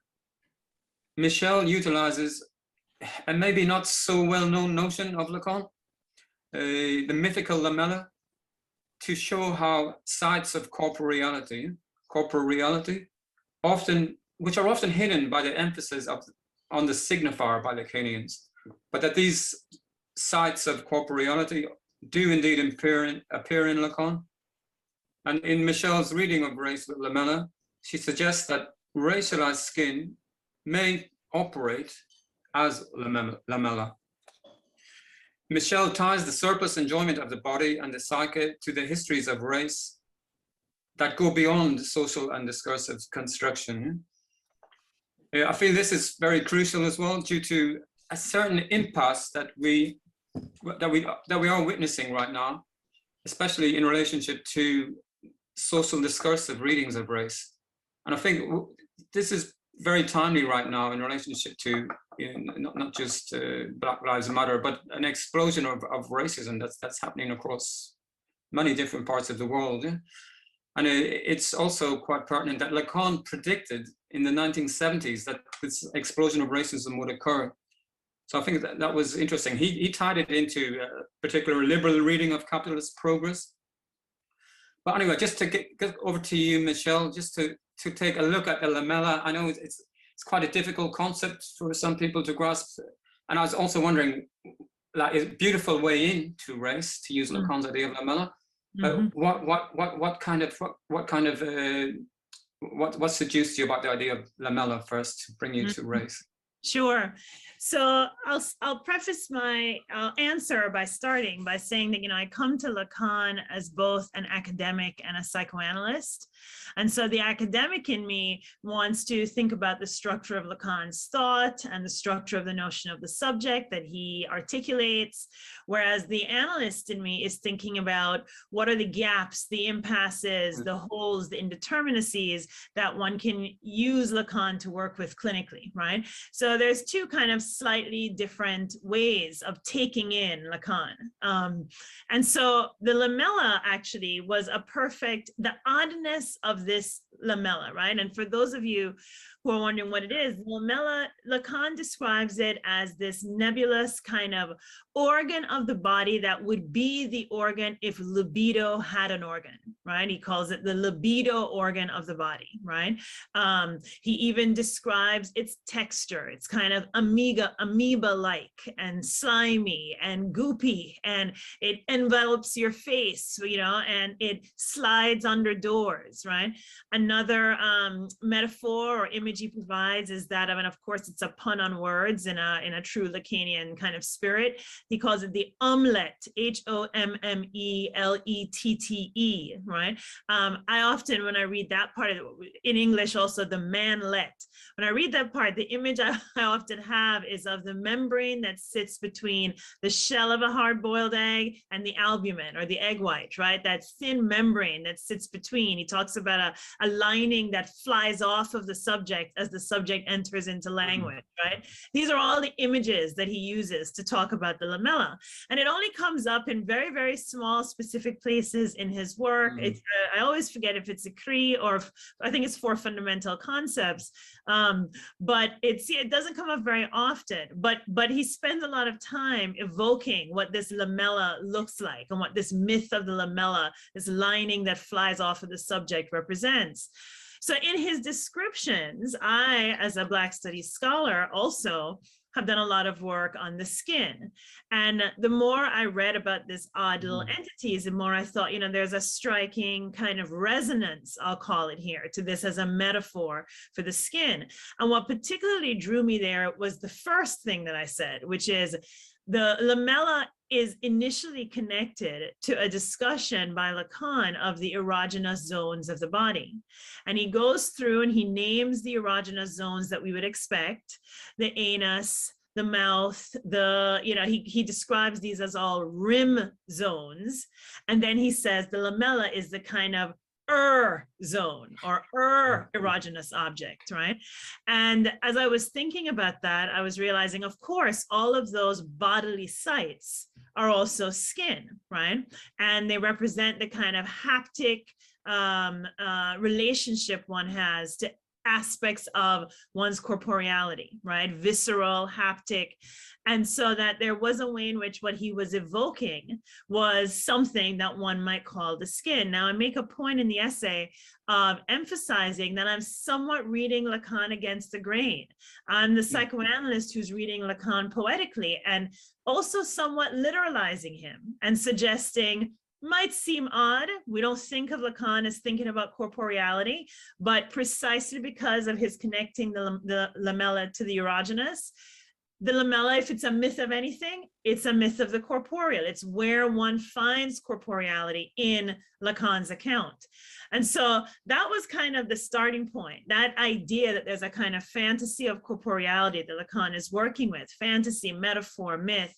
Michelle utilizes a maybe not so well-known notion of Lacan, the mythical lamella, to show how sites of corporeality, which are often hidden by the emphasis on the signifier by Lacanians, but that these sites of corporeality do indeed appear in Lacan. And in Michelle's reading of Race with Lamella, she suggests that racialized skin may operate as lamella. Michelle ties the surplus enjoyment of the body and the psyche to the histories of race that go beyond social and discursive construction. I feel this is very crucial as well, due to a certain impasse that we are witnessing right now, especially in relationship to social discursive readings of race. And I think this is very timely right now in relationship to not just Black Lives Matter, but an explosion of racism that's happening across many different parts of the world. Yeah? And it's also quite pertinent that Lacan predicted in the 1970s that this explosion of racism would occur. So I think that was interesting. He tied it into a particular liberal reading of capitalist progress. But anyway, just to get over to you, Michelle, just to take a look at the lamella. I know it's quite a difficult concept for some people to grasp. And I was also wondering, like, a beautiful way into race, to use Lacan's idea of lamella. What seduced you about the idea of lamella first to bring you to race? Sure. So I'll preface my answer by starting by saying that, I come to Lacan as both an academic and a psychoanalyst. And so the academic in me wants to think about the structure of Lacan's thought and the structure of the notion of the subject that he articulates, whereas the analyst in me is thinking about what are the gaps, the impasses, the holes, the indeterminacies that one can use Lacan to work with clinically, right? So there's two kind of slightly different ways of taking in Lacan. And so the lamella actually was the oddness of this lamella, right? And for those of you who are wondering what it is, lamella, Lacan describes it as this nebulous kind of organ of the body that would be the organ if libido had an organ, right? He calls it the libido organ of the body, right? He even describes its texture. It's kind of amoeba-like and slimy and goopy, and it envelops your face, and it slides under doors, right? Another metaphor or image he provides is that of, and of course it's a pun on words in a true Lacanian kind of spirit. He calls it the omelette, H-O-M-M-E-L-E-T-T-E, right? I often, when I read that part of it, in English also the manlet, when I read that part, the image I often have is of the membrane that sits between the shell of a hard-boiled egg and the albumin or the egg white, right? That thin membrane that sits between. He talks about a lining that flies off of the subject as the subject enters into language, right? These are all the images that he uses to talk about the lamella. And it only comes up in very, very small specific places in his work. It's, I always forget if it's a Cree or I think it's 4 fundamental concepts. But it doesn't come up very often, but he spends a lot of time evoking what this lamella looks like and what this myth of the lamella, this lining that flies off of the subject, represents. So in his descriptions, I, as a Black Studies scholar, also have done a lot of work on the skin. And the more I read about this odd little entities, the more I thought, there's a striking kind of resonance, I'll call it here, to this as a metaphor for the skin. And what particularly drew me there was the first thing that I said, which is the lamella is initially connected to a discussion by Lacan of the erogenous zones of the body. And he goes through and he names the erogenous zones that we would expect, the anus, the mouth, he describes these as all rim zones. And then he says the lamella is the kind of zone or erogenous object, right? And as I was thinking about that, I was realizing, of course, all of those bodily sites are also skin, right? And they represent the kind of haptic relationship one has to aspects of one's corporeality, right? Visceral, haptic. And so that there was a way in which what he was evoking was something that one might call the skin. Now, I make a point in the essay of emphasizing that I'm somewhat reading Lacan against the grain. I'm the psychoanalyst who's reading Lacan poetically and also somewhat literalizing him and suggesting, might seem odd. We don't think of Lacan as thinking about corporeality, but precisely because of his connecting the lamella to the erogenous, the lamella, if it's a myth of anything, it's a myth of the corporeal. It's where one finds corporeality in Lacan's account. And so that was kind of the starting point, that idea that there's a kind of fantasy of corporeality that Lacan is working with, fantasy, metaphor, myth,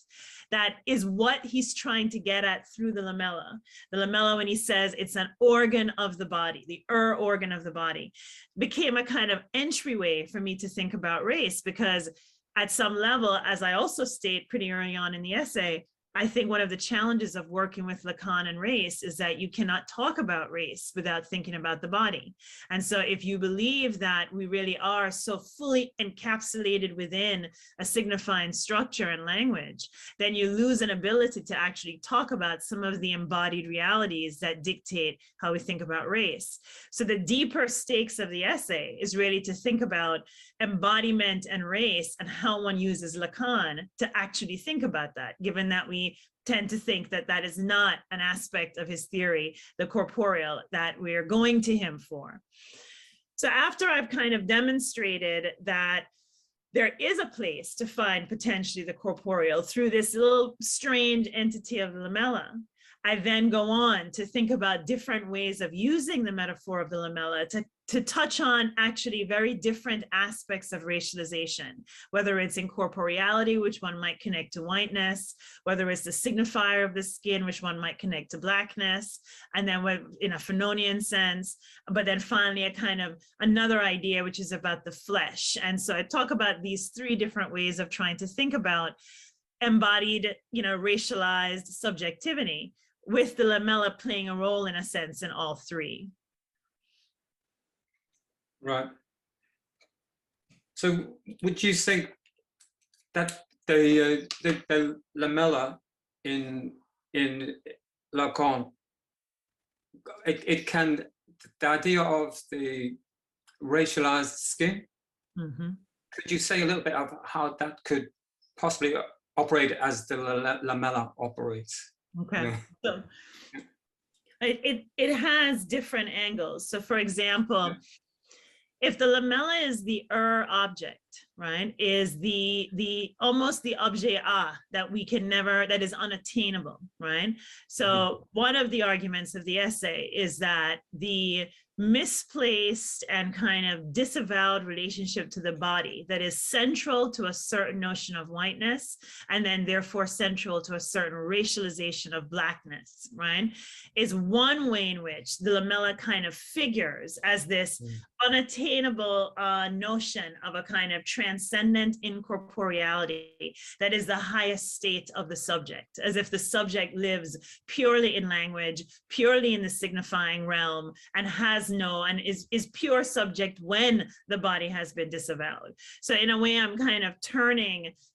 that is what he's trying to get at through the lamella. The lamella, when he says it's an organ of the body, the organ of the body, became a kind of entryway for me to think about race, because at some level, as I also state pretty early on in the essay, I think one of the challenges of working with Lacan and race is that you cannot talk about race without thinking about the body. And so if you believe that we really are so fully encapsulated within a signifying structure and language, then you lose an ability to actually talk about some of the embodied realities that dictate how we think about race. So the deeper stakes of the essay is really to think about embodiment and race and how one uses Lacan to actually think about that, given that we tend to think that that is not an aspect of his theory, the corporeal, that we're going to him for. So after I've kind of demonstrated that there is a place to find potentially the corporeal through this little strange entity of the lamella. I then go on to think about different ways of using the metaphor of the lamella to touch on actually very different aspects of racialization, whether it's incorporeality, which one might connect to whiteness, whether it's the signifier of the skin, which one might connect to blackness, and then in a Fanonian sense, but then finally a kind of another idea, which is about the flesh. And so I talk about these three different ways of trying to think about embodied, racialized subjectivity, with the lamella playing a role in a sense in all three. Right. So would you think that the lamella in Lacan, it can, the idea of the racialized skin, could you say a little bit of how that could possibly operate as the lamella operates? Okay, so it has different angles. So for example, if the lamella is the object, right, is the almost the objet that we can never, that is unattainable, right? So one of the arguments of the essay is that the misplaced and kind of disavowed relationship to the body that is central to a certain notion of whiteness, and then therefore central to a certain racialization of blackness, right, is one way in which the lamella kind of figures as this unattainable notion of a kind of transcendent incorporeality that is the highest state of the subject, as if the subject lives purely in language, purely in the signifying realm, and has no, and is pure subject when the body has been disavowed. So in a way, I'm kind of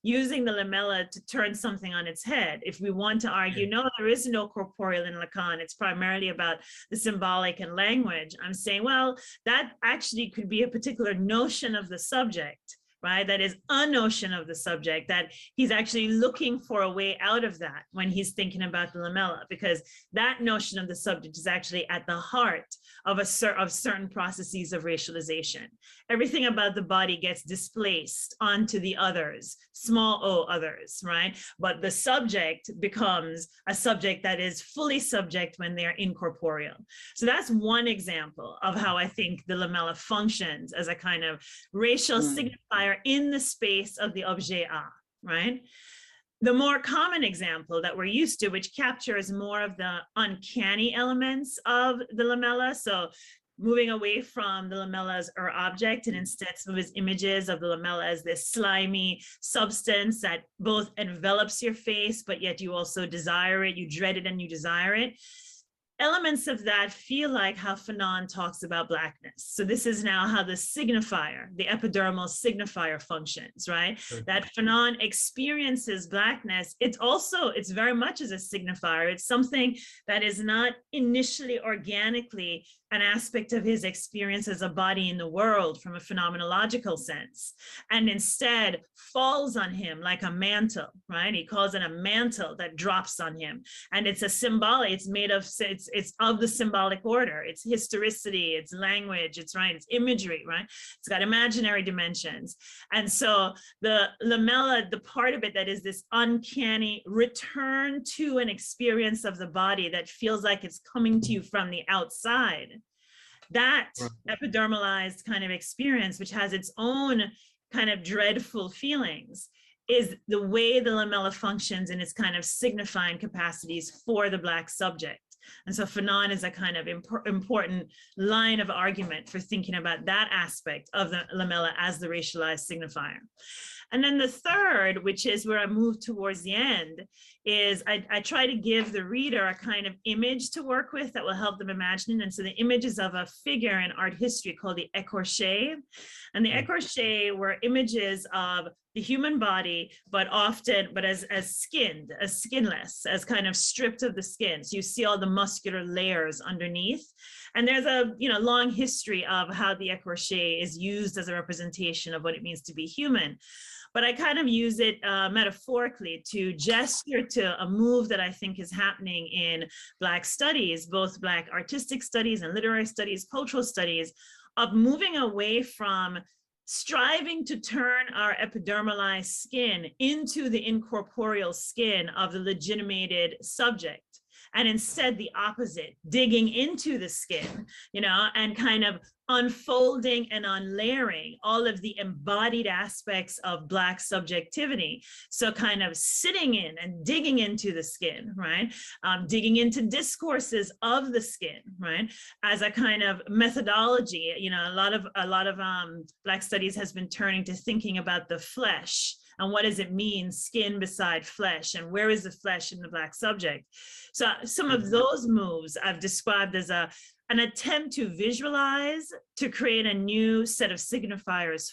using the lamella to turn something on its head. If we want to argue, no, there is no corporeal in Lacan, it's primarily about the symbolic and language, I'm saying, well, that actually could be a particular notion of the subject, right? That is a notion of the subject, that he's actually looking for a way out of that when he's thinking about the lamella, because that notion of the subject is actually at the heart of certain processes of racialization. Everything about the body gets displaced onto the others, small o others, right? But the subject becomes a subject that is fully subject when they're incorporeal. So that's one example of how I think the lamella functions as a kind of racial signifier in the space of the objet a, right? The more common example that we're used to, which captures more of the uncanny elements of the lamella, so moving away from the lamella as object, and instead some of his images of the lamella as this slimy substance that both envelops your face, but yet you also desire it, you dread it and you desire it. Elements of that feel like how Fanon talks about blackness. So this is now how the signifier, the epidermal signifier functions, right? That Fanon experiences blackness. It's very much as a signifier. It's something that is not initially organically an aspect of his experience as a body in the world from a phenomenological sense, and instead falls on him like a mantle, right? He calls it a mantle that drops on him. And it's a symbolic, it's made of, it's of the symbolic order. It's historicity, it's language, it's imagery, right? It's got imaginary dimensions. And so the lamella, the part of it that is this uncanny return to an experience of the body that feels like it's coming to you from the outside, that epidermalized kind of experience, which has its own kind of dreadful feelings, is the way the lamella functions in its kind of signifying capacities for the Black subject. And so Fanon is a kind of important line of argument for thinking about that aspect of the lamella as the racialized signifier. And then the third, which is where I move towards the end, is I try to give the reader a kind of image to work with that will help them imagine. And so the image is of a figure in art history called the écorché. And the écorché were images of the human body, but as skinned, as skinless, as kind of stripped of the skin. So you see all the muscular layers underneath. And there's a long history of how the écorché is used as a representation of what it means to be human. But I kind of use it metaphorically to gesture to a move that I think is happening in Black studies, both Black artistic studies and literary studies, cultural studies, of moving away from striving to turn our epidermalized skin into the incorporeal skin of the legitimated subject. And instead the opposite, digging into the skin, and kind of unfolding and unlayering all of the embodied aspects of Black subjectivity. So kind of sitting in and digging into the skin, right? Digging into discourses of the skin, right? As a kind of methodology, a lot of Black studies has been turning to thinking about the flesh. And what does it mean, skin beside flesh? And where is the flesh in the Black subject? So some of those moves I've described as an attempt to visualize, to create a new set of signifiers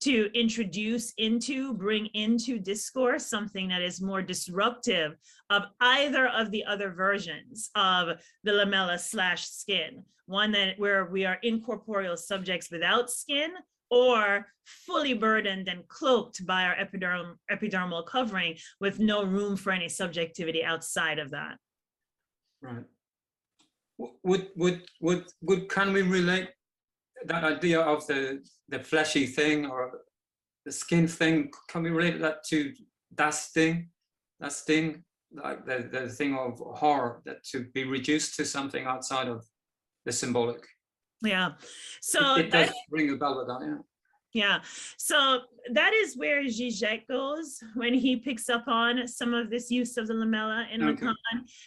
to introduce into, bring into discourse something that is more disruptive of either of the other versions of the lamella / skin. One where we are incorporeal subjects without skin, or fully burdened and cloaked by our epidermal covering with no room for any subjectivity outside of that. Right. Can we relate that idea of the fleshy thing or the skin thing? Can we relate that to that sting, like the thing of horror, that to be reduced to something outside of the symbolic? Yeah, so it does ring a bell with that, yeah. Yeah, so that is where Zizek goes when he picks up on some of this use of the lamella in Lacan.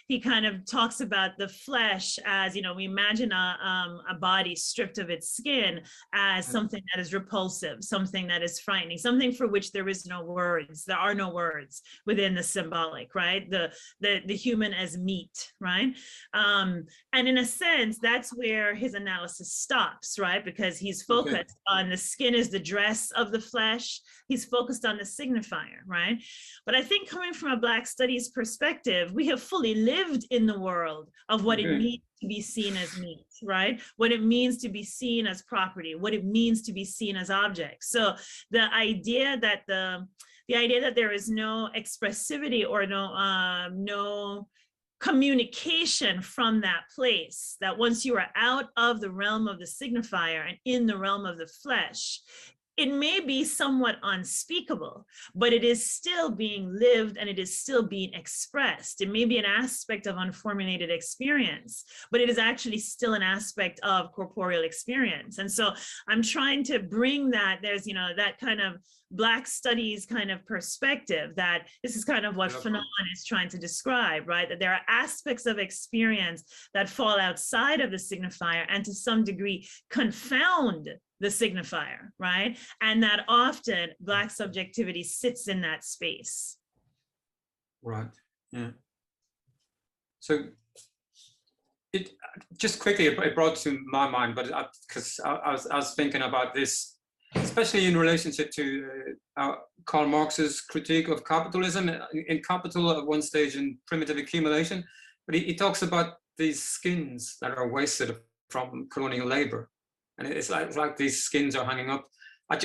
He kind of talks about the flesh as, we imagine a body stripped of its skin as something that is repulsive, something that is frightening, something for which there is no words. There are no words within the symbolic, right? The human as meat, right? And in a sense, that's where his analysis stops, right? Because he's focused on the skin is the dress of the flesh. He's focused on the signifier, right? But I think coming from a Black studies perspective, we have fully lived in the world of what it means to be seen as meat, right? What it means to be seen as property, what it means to be seen as objects. So the idea that there is no expressivity or no communication from that place, that once you are out of the realm of the signifier and in the realm of the flesh, it may be somewhat unspeakable, but it is still being lived and it is still being expressed. It may be an aspect of unformulated experience, but it is actually still an aspect of corporeal experience. And so I'm trying to bring that, there's, that kind of Black studies kind of perspective, that this is kind of what Fanon is trying to describe, right? That there are aspects of experience that fall outside of the signifier and to some degree confound the signifier, right? And that often Black subjectivity sits in that space. Right, yeah. So it just quickly, it brought to my mind, but because I was thinking about this, especially in relationship to Karl Marx's critique of capitalism. In Capital, at one stage in Primitive Accumulation, but he talks about these skins that are wasted from colonial labor. And it's like these skins are hanging up. I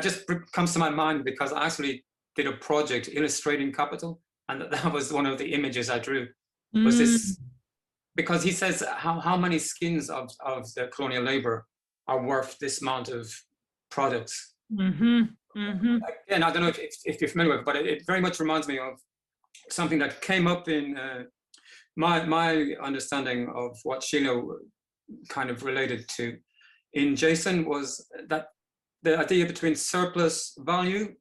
just comes to my mind because I actually did a project illustrating Capital, and that was one of the images I drew, was this, because he says how many skins of the colonial labor are worth this amount of products. Again, I don't know if you're familiar with it, but it very much reminds me of something that came up in my understanding of what Sheila kind of related to in Jason, was that the idea between surplus value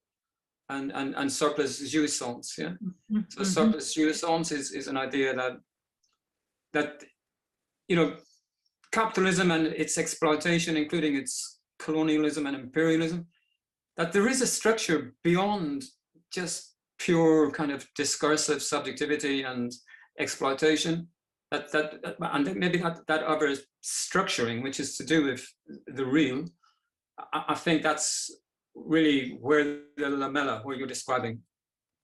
and surplus jouissance. Yeah. So surplus jouissance is an idea that capitalism and its exploitation, including its colonialism and imperialism, that there is a structure beyond just pure kind of discursive subjectivity and exploitation, and maybe that other structuring, which is to do with the real. I think that's really where the lamella, where you're describing,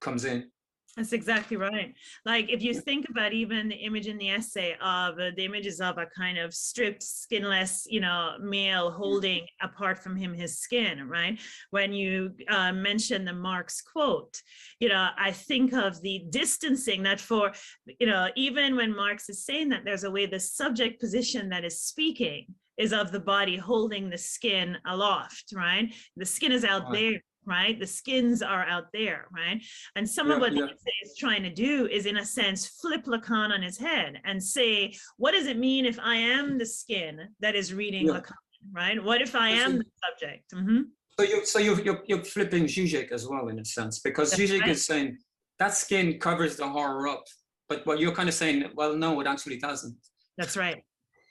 comes in. That's exactly right. Like if you think about even the image in the essay of the images of a kind of stripped, skinless, male holding apart from him his skin, right? When you mention the Marx quote, I think of the distancing that for, even when Marx is saying that there's a way the subject position that is speaking is of the body holding the skin aloft, right? The skin is out there, right? The skins are out there, right? And some of what the essay is trying to do is, in a sense, flip Lacan on his head and say, what does it mean if I am the skin that is reading Lacan, right? What if I am the subject? So you're flipping Zizek as well, in a sense, because Zizek is saying that skin covers the horror up, but what you're kind of saying, well, no, it actually doesn't. That's right.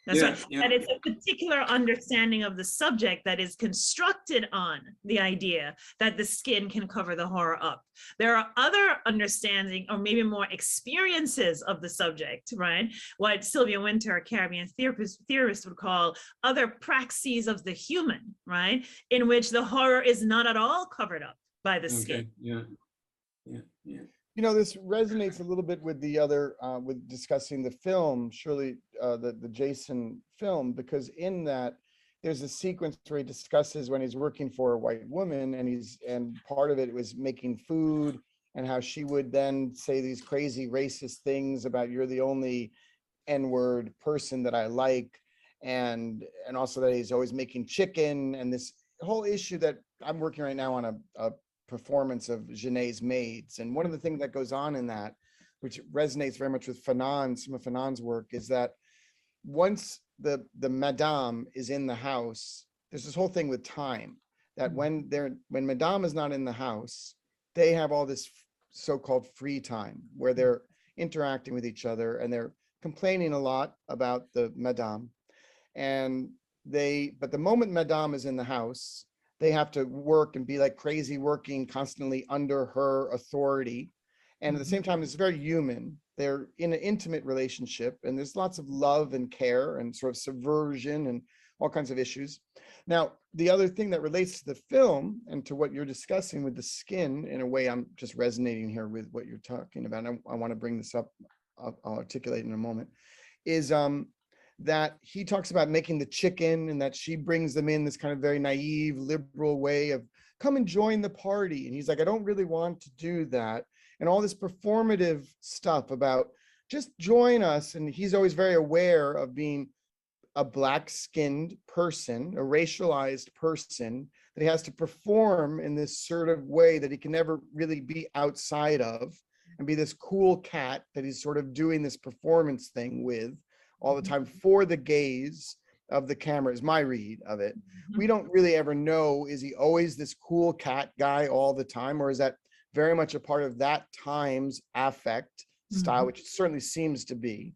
That's right. And it's a particular understanding of the subject that is constructed on the idea that the skin can cover the horror up. There are other understanding, or maybe more experiences of the subject, right? What Sylvia Winter, a Caribbean theorist, would call other praxis of the human, right? In which the horror is not at all covered up by the skin. You know, this resonates a little bit with the other, with discussing the film, surely the Jason film, because in that there's a sequence where he discusses when he's working for a white woman, and part of it was making food, and how she would then say these crazy racist things about, you're the only N-word person that I like, and also that he's always making chicken, and this whole issue that I'm working right now on a performance of Genet's Maids. And one of the things that goes on in that, which resonates very much with Fanon, some of Fanon's work, is that once the Madame is in the house, there's this whole thing with time, that when Madame is not in the house, they have all this so-called free time where they're interacting with each other, and they're complaining a lot about the Madame. But the moment Madame is in the house, they have to work and be like crazy, working constantly under her authority. And at the same time, it's very human. They're in an intimate relationship, and there's lots of love and care and sort of subversion and all kinds of issues. Now, the other thing that relates to the film and to what you're discussing with the skin, in a way, I'm just resonating here with what you're talking about. And I want to bring this up, I'll articulate in a moment, is that he talks about making the chicken, and that she brings them in this kind of very naive, liberal way of, come and join the party. And he's like, I don't really want to do that. And all this performative stuff about just join us. And he's always very aware of being a black-skinned person, a racialized person, that he has to perform in this sort of way that he can never really be outside of, and be this cool cat that he's sort of doing this performance thing with all the time for the gaze of the camera, is my read of it. We don't really ever know, is he always this cool cat guy all the time, or is that very much a part of that time's affect style, which it certainly seems to be,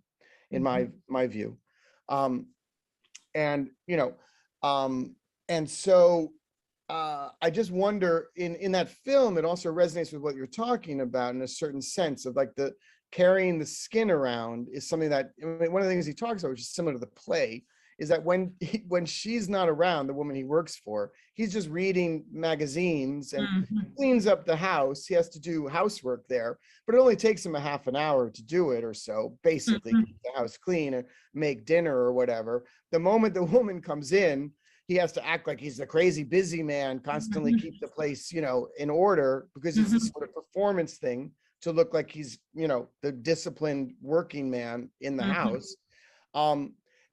in my view. And so I just wonder, in that film, it also resonates with what you're talking about in a certain sense of like the carrying the skin around is something that, I mean, one of the things he talks about, which is similar to the play, is that when she's not around, the woman he works for, he's just reading magazines and cleans up the house. He has to do housework there, but it only takes him a half an hour to do it or so, basically keep the house clean and make dinner or whatever. The moment the woman comes in, he has to act like he's a crazy busy man, constantly keep the place, in order, because it's this sort of performance thing to look like he's, the disciplined working man in the house.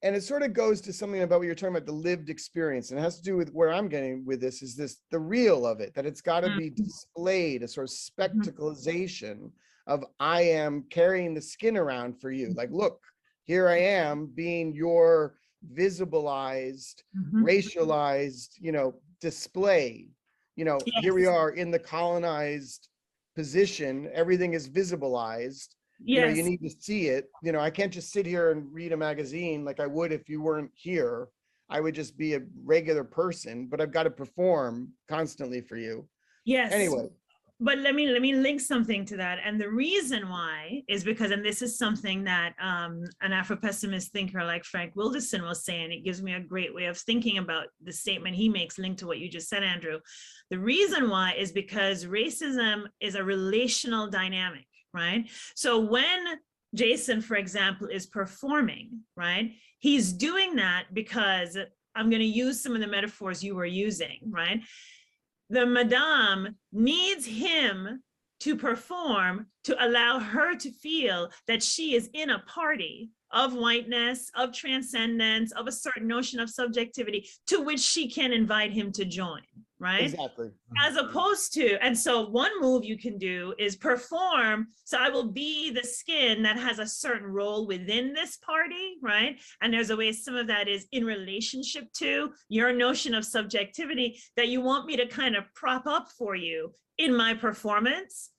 And it sort of goes to something about what you're talking about, the lived experience. And it has to do with where I'm getting with this, is this, the real of it, that it's got to be displayed, a sort of spectacleization of, I am carrying the skin around for you. Like, look, here I am being your visibilized, racialized, display. Here we are in the colonized position, everything is visibilized. You need to see it. I can't just sit here and read a magazine like I would if you weren't here. I would just be a regular person, but I've got to perform constantly for you. Yes. Anyway. But let me link something to that. And the reason why is because, and this is something that an Afro-pessimist thinker like Frank Wilderson was saying, it gives me a great way of thinking about the statement he makes linked to what you just said, Andrew. The reason why is because racism is a relational dynamic, right? So when Jason, for example, is performing, right, he's doing that because, I'm going to use some of the metaphors you were using, right? The Madame needs him to perform, to allow her to feel that she is in a party of whiteness, of transcendence, of a certain notion of subjectivity to which she can invite him to join, right? Exactly. As opposed to, and so one move you can do is perform. So I will be the skin that has a certain role within this party, right? And there's a way some of that is in relationship to your notion of subjectivity that you want me to kind of prop up for you in my performance.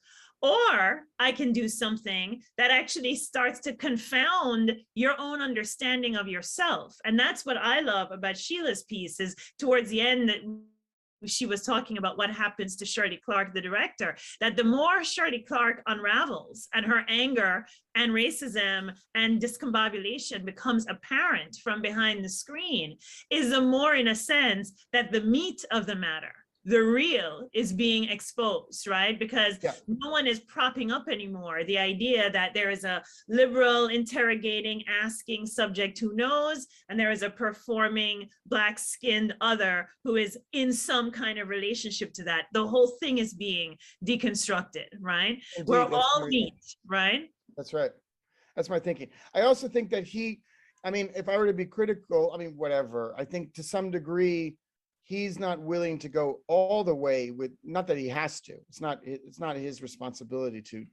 Or I can do something that actually starts to confound your own understanding of yourself. And that's what I love about Sheila's piece is towards the end that she was talking about what happens to Shirley Clarke, the director, that the more Shirley Clarke unravels and her anger and racism and discombobulation becomes apparent from behind the screen, is the more, in a sense, that the meat of the matter, the real, is being exposed, right? Because no one is propping up anymore the idea that there is a liberal, interrogating, asking subject who knows, and there is a performing black-skinned other who is in some kind of relationship to that. The whole thing is being deconstructed, right? Indeed, We're all meat, right? That's right. That's my thinking. I also think that I mean, if I were to be critical, I mean, whatever, I think to some degree, he's not willing to go all the way with, not that he has to, it's not his responsibility to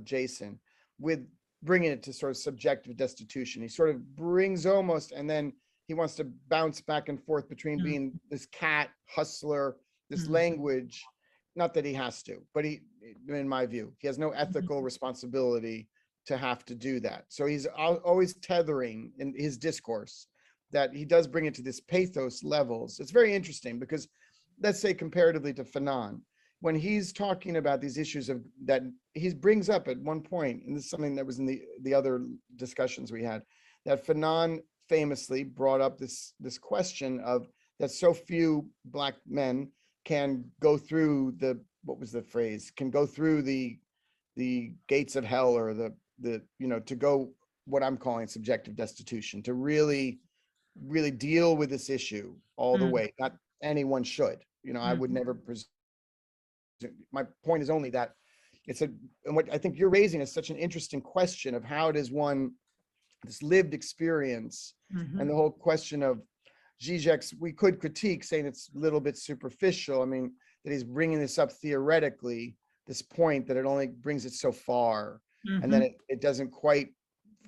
Jason, with bringing it to sort of subjective destitution. He sort of brings almost, and then he wants to bounce back and forth between being this cat hustler, this language, not that he has to, but he, in my view, he has no ethical responsibility to have to do that. So he's always tethering in his discourse that he does bring it to this pathos levels. It's very interesting because, let's say comparatively to Fanon, when he's talking about these issues of that he brings up at one point, and this is something that was in the other discussions we had, that Fanon famously brought up this question of that so few Black men can go through the, what was the phrase, can go through the gates of hell, or the you know, to go what I'm calling subjective destitution, to really deal with this issue all the way. Not anyone should, you know, I would never presume. My point is only that it's and what I think you're raising is such an interesting question of how does one, this lived experience, and the whole question of Zizek's, we could critique saying it's a little bit superficial. I mean, that he's bringing this up theoretically, this point that it only brings it so far, and then it doesn't quite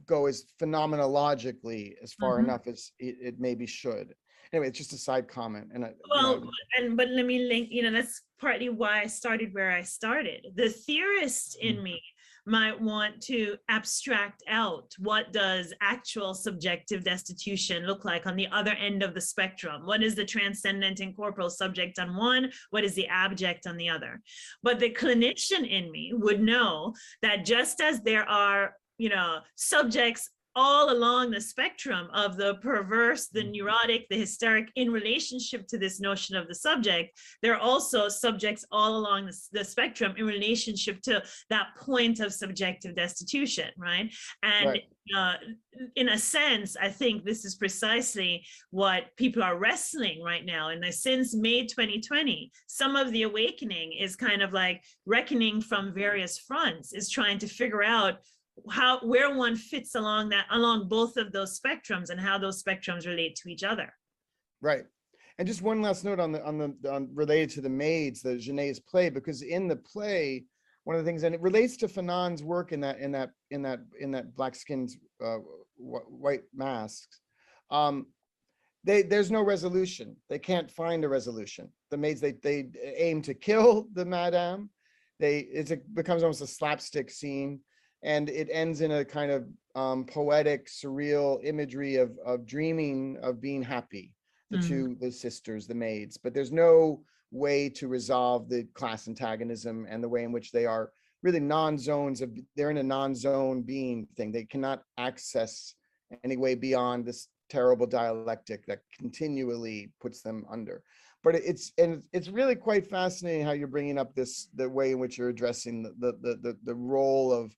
go as phenomenologically as far enough as it maybe should. Anyway, it's just a side comment. And well, but let me link, you know, that's partly why I started where I started. The theorist in me might want to abstract out what does actual subjective destitution look like on the other end of the spectrum. What is the transcendent incorporeal subject on one? What is the abject on the other? But the clinician in me would know that just as there are, you know, subjects all along the spectrum of the perverse, the neurotic, the hysteric in relationship to this notion of the subject, there are also subjects all along the spectrum in relationship to that point of subjective destitution, right? And in a sense, I think this is precisely what people are wrestling right now. And since May 2020, some of the awakening is kind of like reckoning from various fronts, is trying to figure out where one fits along both of those spectrums and how those spectrums relate to each other. Right. And just one last note on related to the maids, the Genet's play, because in the play, one of the things, and it relates to Fanon's work in that black skinned white masks, there's no resolution. They can't find a resolution. The maids, they aim to kill the madame. It becomes almost a slapstick scene. And it ends in a kind of poetic, surreal imagery of dreaming of being happy, the sisters, the maids. But there's no way to resolve the class antagonism and the way in which they are really non-zones of, they're in a non-zone being thing. They cannot access any way beyond this terrible dialectic that continually puts them under. But it's really quite fascinating how you're bringing up the way in which you're addressing the role of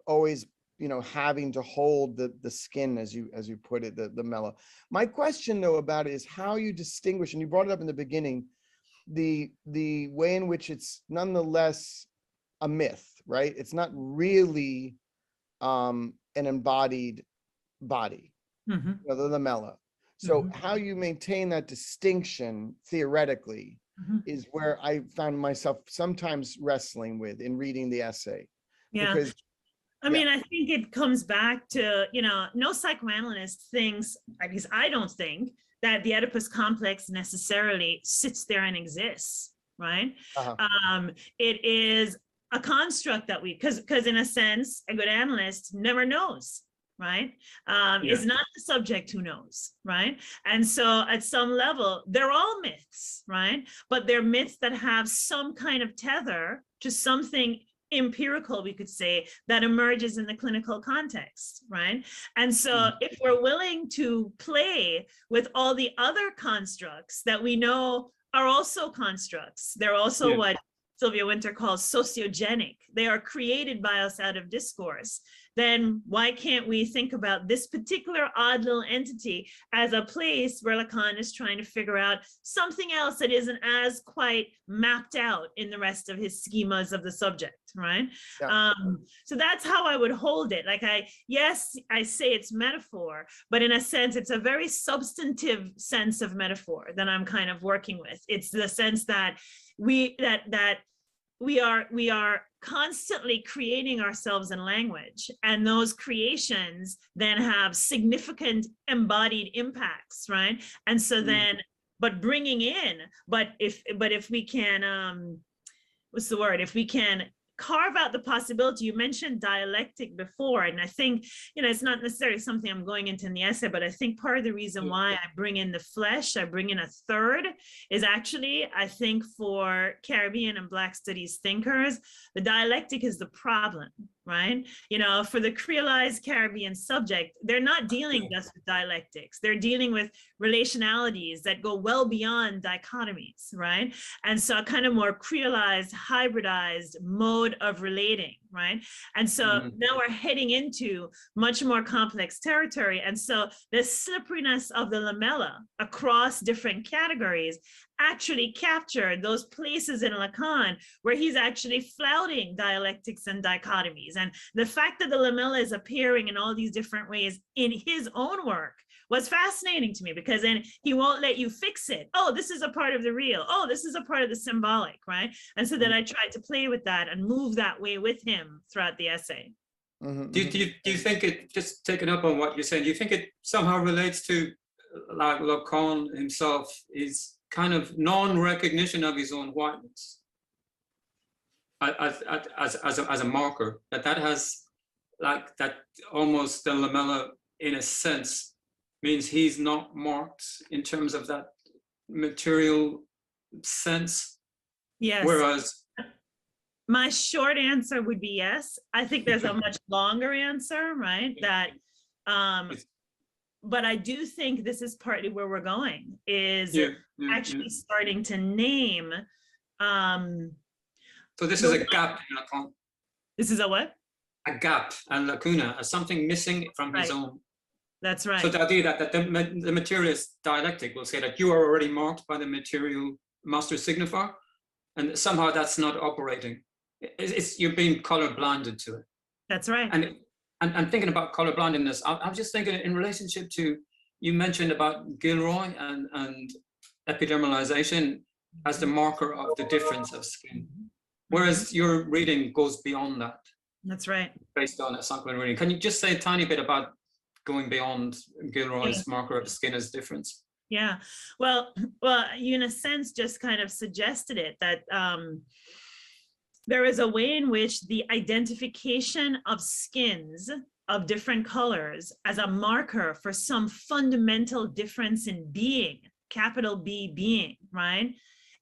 always, you know, having to hold the skin, as you put it, the mellow. My question though about it is how you distinguish, and you brought it up in the beginning, the way in which it's nonetheless a myth, right? It's not really an embodied body, the lamella. So how you maintain that distinction theoretically is where I found myself sometimes wrestling with in reading the essay. Yeah. Because, I mean, I think it comes back to, no psychoanalyst thinks, at least I don't think, that the Oedipus complex necessarily sits there and exists, right? It is a construct that because in a sense, a good analyst never knows, right? It's not the subject who knows, right? And so at some level, they're all myths, right? But they're myths that have some kind of tether to something empirical, we could say, that emerges in the clinical context, right? And so if we're willing to play with all the other constructs that we know are also constructs, they're also what Sylvia Wynter calls sociogenic. They are created by us out of discourse. Then why can't we think about this particular odd little entity as a place where Lacan is trying to figure out something else that isn't as quite mapped out in the rest of his schemas of the subject, right? Yeah. So that's how I would hold it. Like I say it's metaphor, but in a sense, it's a very substantive sense of metaphor that I'm kind of working with. It's the sense that we are constantly creating ourselves in language, and those creations then have significant embodied impacts, right? And so then, but if we can, what's the word? If we can carve out the possibility, you mentioned dialectic before, and I think, it's not necessarily something I'm going into in the essay, but I think part of the reason why I bring in the flesh, I bring in a third, is actually, I think for Caribbean and Black studies thinkers, the dialectic is the problem, right? For the creolized Caribbean subject, they're not dealing just with dialectics. They're dealing with relationalities that go well beyond dichotomies, right? And so a kind of more creolized, hybridized mode of relating, right? And so now we're heading into much more complex territory. And so the slipperiness of the lamella across different categories actually captured those places in Lacan where he's actually flouting dialectics and dichotomies. And the fact that the lamella is appearing in all these different ways in his own work was fascinating to me, because then he won't let you fix it. Oh, this is a part of the real. Oh, this is a part of the symbolic, right? And so then I tried to play with that and move that way with him throughout the essay. Do you think it, just taking up on what you're saying, do you think it somehow relates to, like, Lacan himself, is kind of non-recognition of his own whiteness as a marker, that has, like, that almost the lamella in a sense means he's not marked in terms of that material sense? Yes. Whereas my short answer would be yes. I think there's a much longer answer, right? That but I do think this is partly where we're going, is actually starting to name. So this is a gap in Lacan. This is a what? A gap and lacuna, as something missing from his own. That's right. So the idea that the materialist dialectic will say that you are already marked by the material master signifier, and somehow that's not operating. It's you're being color blinded to it. That's right. And thinking about color blindness, I'm just thinking in relationship to, you mentioned about Gilroy and epidermalization as the marker of the difference of skin, whereas your reading goes beyond that. That's right. Based on a Sanquin reading. Can you just say a tiny bit about going beyond Gilroy's marker of skin as difference? Yeah, well, you in a sense just kind of suggested it, that there is a way in which the identification of skins of different colors as a marker for some fundamental difference in being, capital B being, right,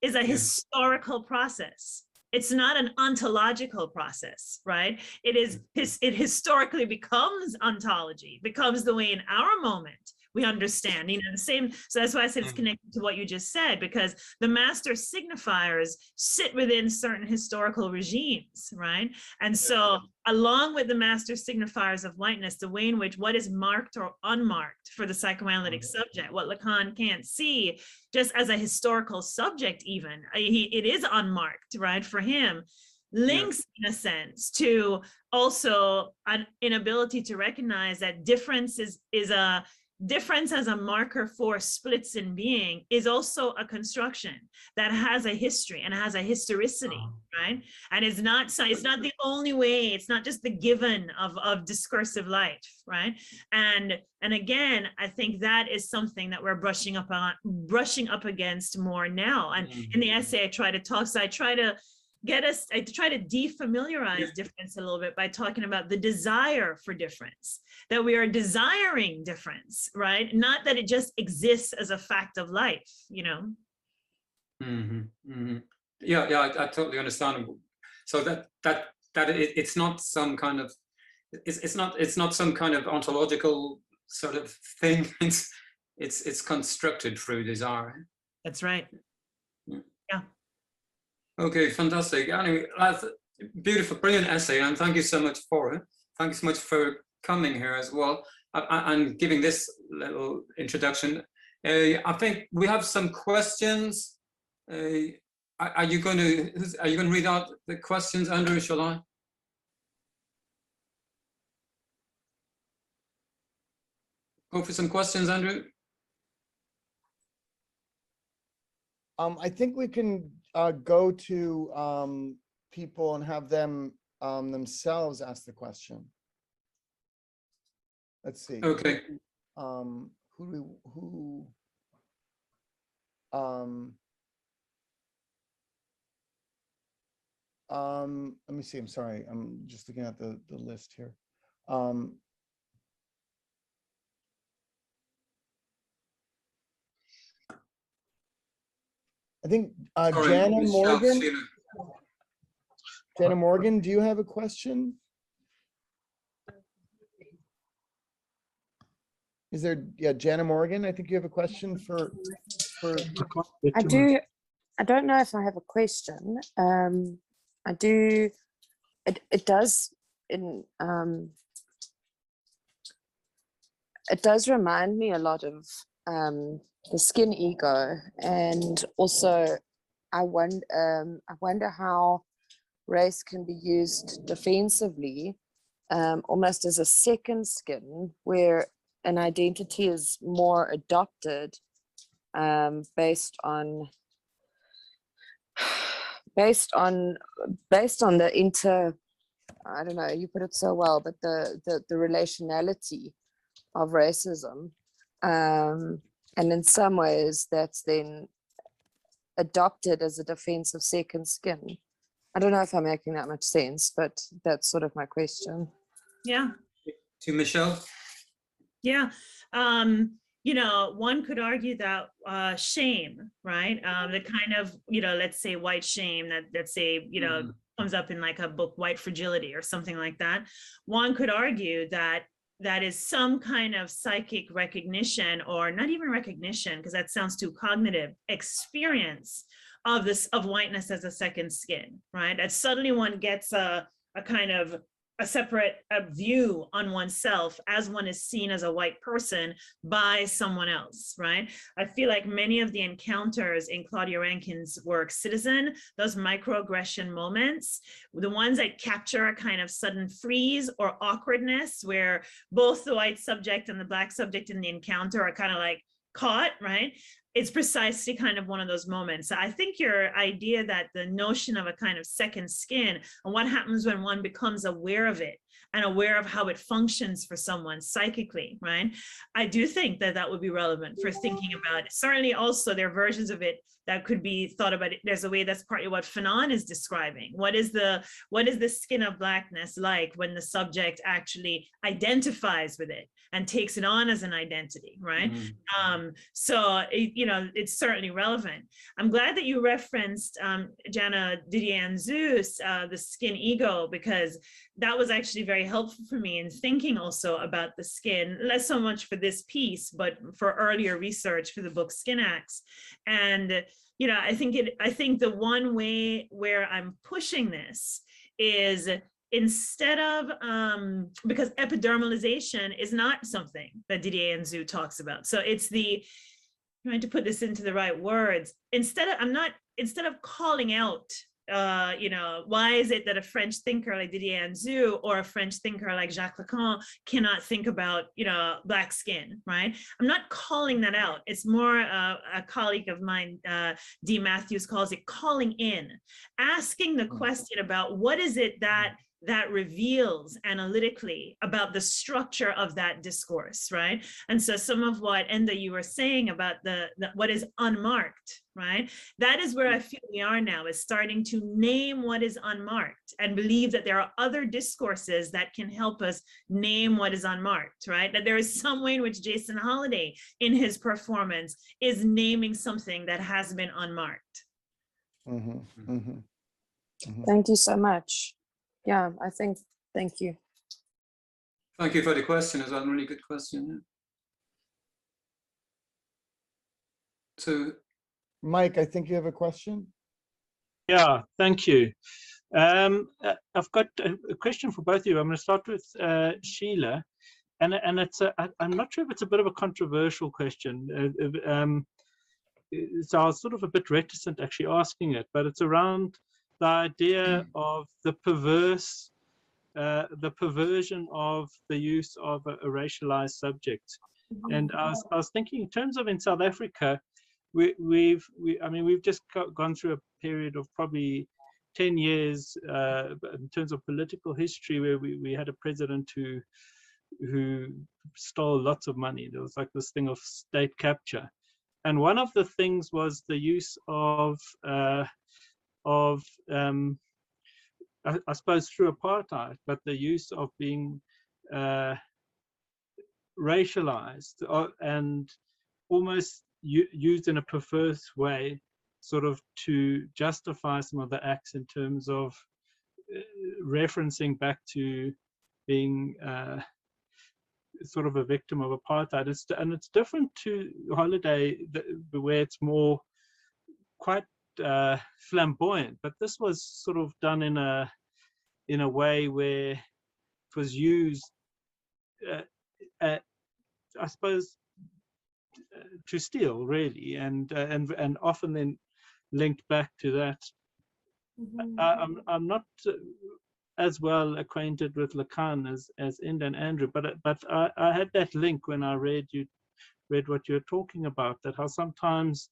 is a historical process. It's not an ontological process, right? It historically becomes ontology, becomes the way in our moment we understand, the same. So that's why I said it's connected to what you just said, because the master signifiers sit within certain historical regimes, right? And so along with the master signifiers of whiteness, the way in which what is marked or unmarked for the psychoanalytic subject, what Lacan can't see just as a historical subject even, it is unmarked, right, for him. links in a sense to also an inability to recognize that difference difference as a marker for splits in being is also a construction that has a history and has a historicity, right? And it's not the only way, it's not just the given of discursive life, right? And again, I think that is something that we're brushing up against more now. And in the essay, I try to defamiliarize difference a little bit by talking about the desire for difference, that we are desiring difference, right? Not that it just exists as a fact of life, you know? Yeah, I totally understand. So that it's not some kind of, it's not some kind of ontological sort of thing. It's constructed through desire. That's right. Yeah. Okay, fantastic. Anyway, that's a beautiful, brilliant essay, and thank you so much for it. Thank you so much for coming here as well and giving this little introduction. I think we have some questions. Are you going to read out the questions, Andrew? Shall I? Go for some questions, Andrew. I think we can go to people and have them themselves ask the question. Let's see. Okay. Let me see. I'm sorry. I'm just looking at the list here. I think Jana Morgan. Jana Morgan, do you have a question? Is there, Jana Morgan, I think you have a question for. I do. I don't know if I have a question. I do. It does remind me a lot of the skin ego, and also I wonder how race can be used defensively, almost as a second skin, where an identity is more adopted based on the I don't know, you put it so well, but the relationality of racism, and in some ways that's then adopted as a defense of second skin. I don't know if I'm making that much sense, but that's sort of my question. Yeah. To Michelle. Yeah. You know, one could argue that shame, right? The kind of, you know, let's say white shame that say, you know, comes up in like a book, White Fragility or something like that. One could argue that that is some kind of psychic recognition, or not even recognition, because that sounds too cognitive, experience of this, of whiteness as a second skin, right? That suddenly one gets a kind of a separate view on oneself as one is seen as a white person by someone else, right? I feel like many of the encounters in Claudia Rankine's work, Citizen, those microaggression moments, the ones that capture a kind of sudden freeze or awkwardness where both the white subject and the black subject in the encounter are kind of like caught, right? It's precisely kind of one of those moments. I think your idea that the notion of a kind of second skin and what happens when one becomes aware of it and aware of how it functions for someone psychically, right? I do think that that would be relevant for thinking about it. Certainly also there are versions of it that could be thought about. There's a way that's partly what Fanon is describing. What is the skin of blackness like when the subject actually identifies with it and takes it on as an identity, right? So, you know, it's certainly relevant. I'm glad that you referenced Jana Didier-Zeus, the skin ego, because that was actually very helpful for me in thinking also about the skin, less so much for this piece, but for earlier research for the book Skin Acts. And, you know, I think the one way where I'm pushing this is instead of, because epidermalization is not something that Didier-Zeus talks about. So it's trying to put this into the right words, instead of calling out why is it that a French thinker like Didier Anzou or a French thinker like Jacques Lacan cannot think about, black skin, right? I'm not calling that out. It's more a colleague of mine, D. Matthews, calls it calling in, asking the question about what is it that reveals analytically about the structure of that discourse, right? And so some of what, Enda, you were saying about the what is unmarked, right? That is where I feel we are now, is starting to name what is unmarked and believe that there are other discourses that can help us name what is unmarked, right? That there is some way in which Jason Holiday in his performance is naming something that has been unmarked. Thank you so much. Yeah, thank you. Thank you for the question. It's a really good question. Yeah. So, Mike, I think you have a question. Yeah, thank you. I've got a question for both of you. I'm going to start with Sheila, and it's I'm not sure if it's a bit of a controversial question. So I was sort of a bit reticent actually asking it, but it's around the idea of the perversion of the use of a racialized subject. And I was thinking in terms of in South Africa, we've just gone through a period of probably 10 years in terms of political history, where we had a president who stole lots of money. There was like this thing of state capture. And one of the things was the use of I suppose through apartheid, but the use of being racialized and almost used in a perverse way, sort of to justify some of the acts in terms of referencing back to being sort of a victim of apartheid. And it's different to Holiday, where it's more quite flamboyant, but this was sort of done in a way where it was used I suppose to steal, really, and often then linked back to that. I'm not as well acquainted with Lacan as Enda and Andrew, but I had that link when I read what you're talking about, that how sometimes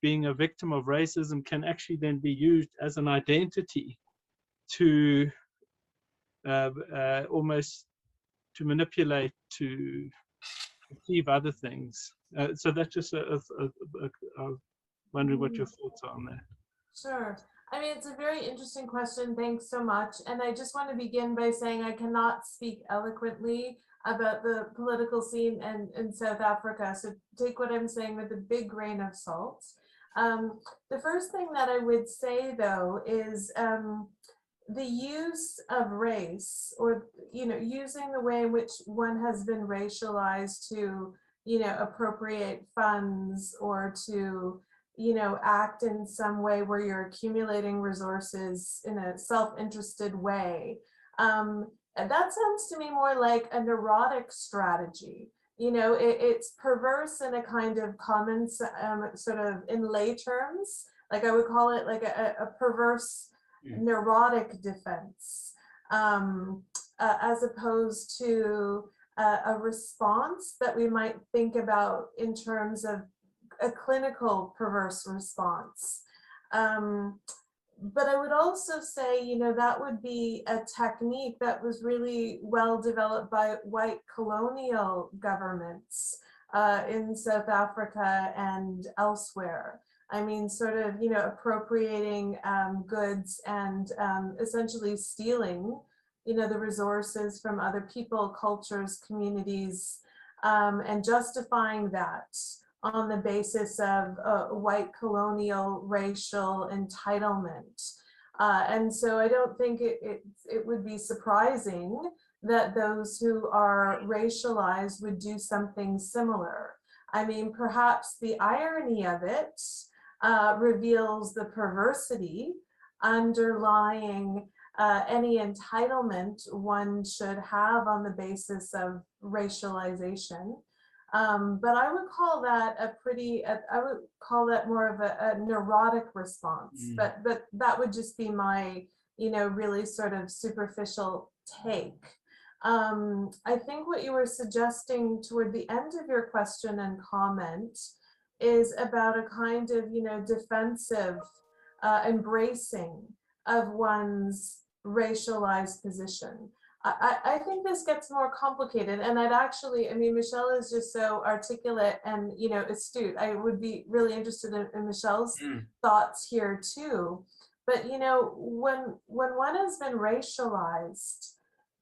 being a victim of racism can actually then be used as an identity to almost to manipulate, to achieve other things. So that's just I was wondering what your thoughts are on that. Sure. I mean, it's a very interesting question. Thanks so much. And I just want to begin by saying I cannot speak eloquently about the political scene in South Africa. So take what I'm saying with a big grain of salt. The first thing that I would say, though, is the use of race, or, using the way in which one has been racialized to, appropriate funds, or to, act in some way where you're accumulating resources in a self-interested way. That sounds to me more like a neurotic strategy. It's perverse in a kind of common, sort of in lay terms, like I would call it like a perverse neurotic defense, as opposed to a response that we might think about in terms of a clinical perverse response. But I would also say, that would be a technique that was really well developed by white colonial governments in South Africa and elsewhere. I mean, sort of, appropriating goods and essentially stealing, the resources from other people, cultures, communities, and justifying that on the basis of white colonial racial entitlement. And so I don't think it would be surprising that those who are racialized would do something similar. I mean, perhaps the irony of it reveals the perversity underlying any entitlement one should have on the basis of racialization. But I would call that I would call that more of a neurotic response. But that would just be my, really sort of superficial take. I think what you were suggesting toward the end of your question and comment is about a kind of, defensive embracing of one's racialized position. I think this gets more complicated, and Michelle is just so articulate and, astute. I would be really interested in Michelle's thoughts here too. But, when one has been racialized,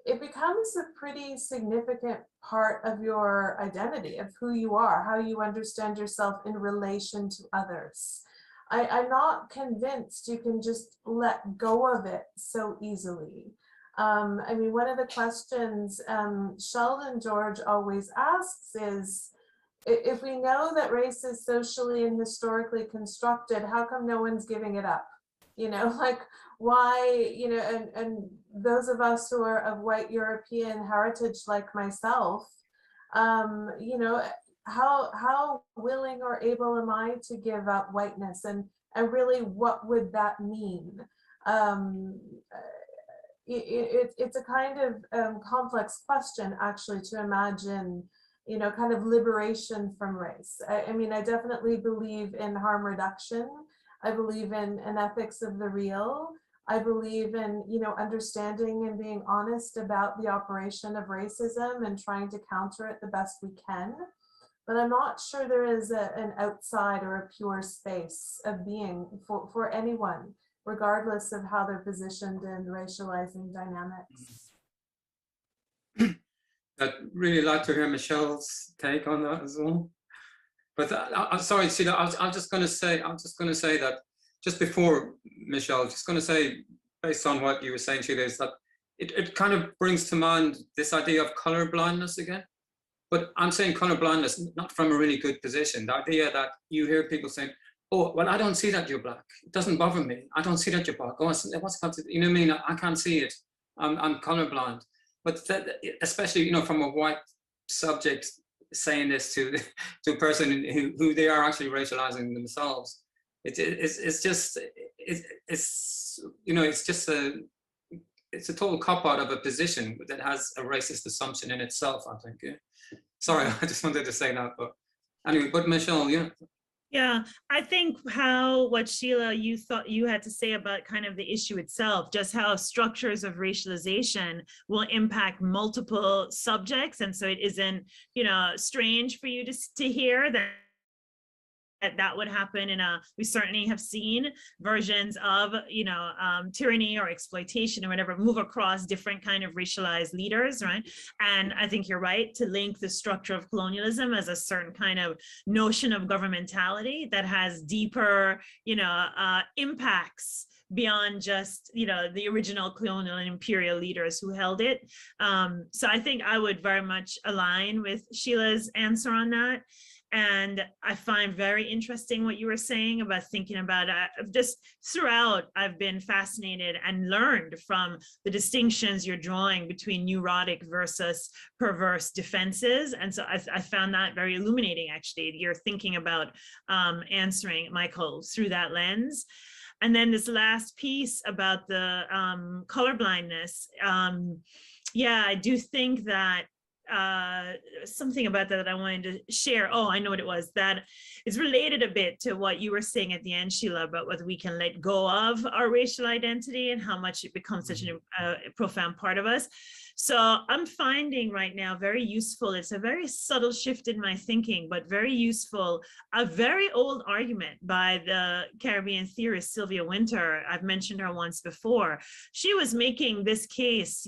it becomes a pretty significant part of your identity, of who you are, how you understand yourself in relation to others. I'm not convinced you can just let go of it so easily. One of the questions Sheldon George always asks is, if we know that race is socially and historically constructed, how come no one's giving it up? Why, and those of us who are of white European heritage like myself, how willing or able am I to give up whiteness, and really what would that mean? It's a kind of complex question, actually, to imagine, kind of liberation from race. I definitely believe in harm reduction. I believe in an ethics of the real. I believe in, understanding and being honest about the operation of racism and trying to counter it the best we can. But I'm not sure there is an outside or a pure space of being for anyone, regardless of how they're positioned in racializing dynamics. I'd really like to hear Michelle's take on that as well. But I'm sorry, Sheila, I'm just going to say that just before Michelle, just going to say, based on what you were saying, Sheila, is that it kind of brings to mind this idea of color blindness again. But I'm saying color blindness not from a really good position. The idea that you hear people saying, "Oh, well, I don't see that you're black. It doesn't bother me. I don't see that you're black. Oh, what's you know what I mean? I can't see it. I'm colorblind." But that, especially, from a white subject saying this to a person who they are actually racializing themselves, it's just a total cop out of a position that has a racist assumption in itself, I think. Yeah. Sorry, I just wanted to say that, but anyway, but Michelle, yeah. Yeah, I think what Sheila, you thought you had to say about kind of the issue itself, just how structures of racialization will impact multiple subjects. And so it isn't, strange for you to hear that would happen we certainly have seen versions of, tyranny or exploitation or whatever move across different kind of racialized leaders, right? And I think you're right to link the structure of colonialism as a certain kind of notion of governmentality that has deeper, impacts beyond just, the original colonial and imperial leaders who held it. So I think I would very much align with Sheila's answer on that. And I find very interesting what you were saying about thinking about just throughout, I've been fascinated and learned from the distinctions you're drawing between neurotic versus perverse defenses. And so I found that very illuminating, actually. You're thinking about answering, Michael, through that lens. And then this last piece about the colorblindness. Yeah, I do think that something about that I wanted to share. Oh, I know what it was. That is related a bit to what you were saying at the end, Sheila, about whether we can let go of our racial identity and how much it becomes such a profound part of us. So I'm finding right now very useful, it's a very subtle shift in my thinking, but very useful, a very old argument by the Caribbean theorist Sylvia Wynter. I've mentioned her once before. She was making this case,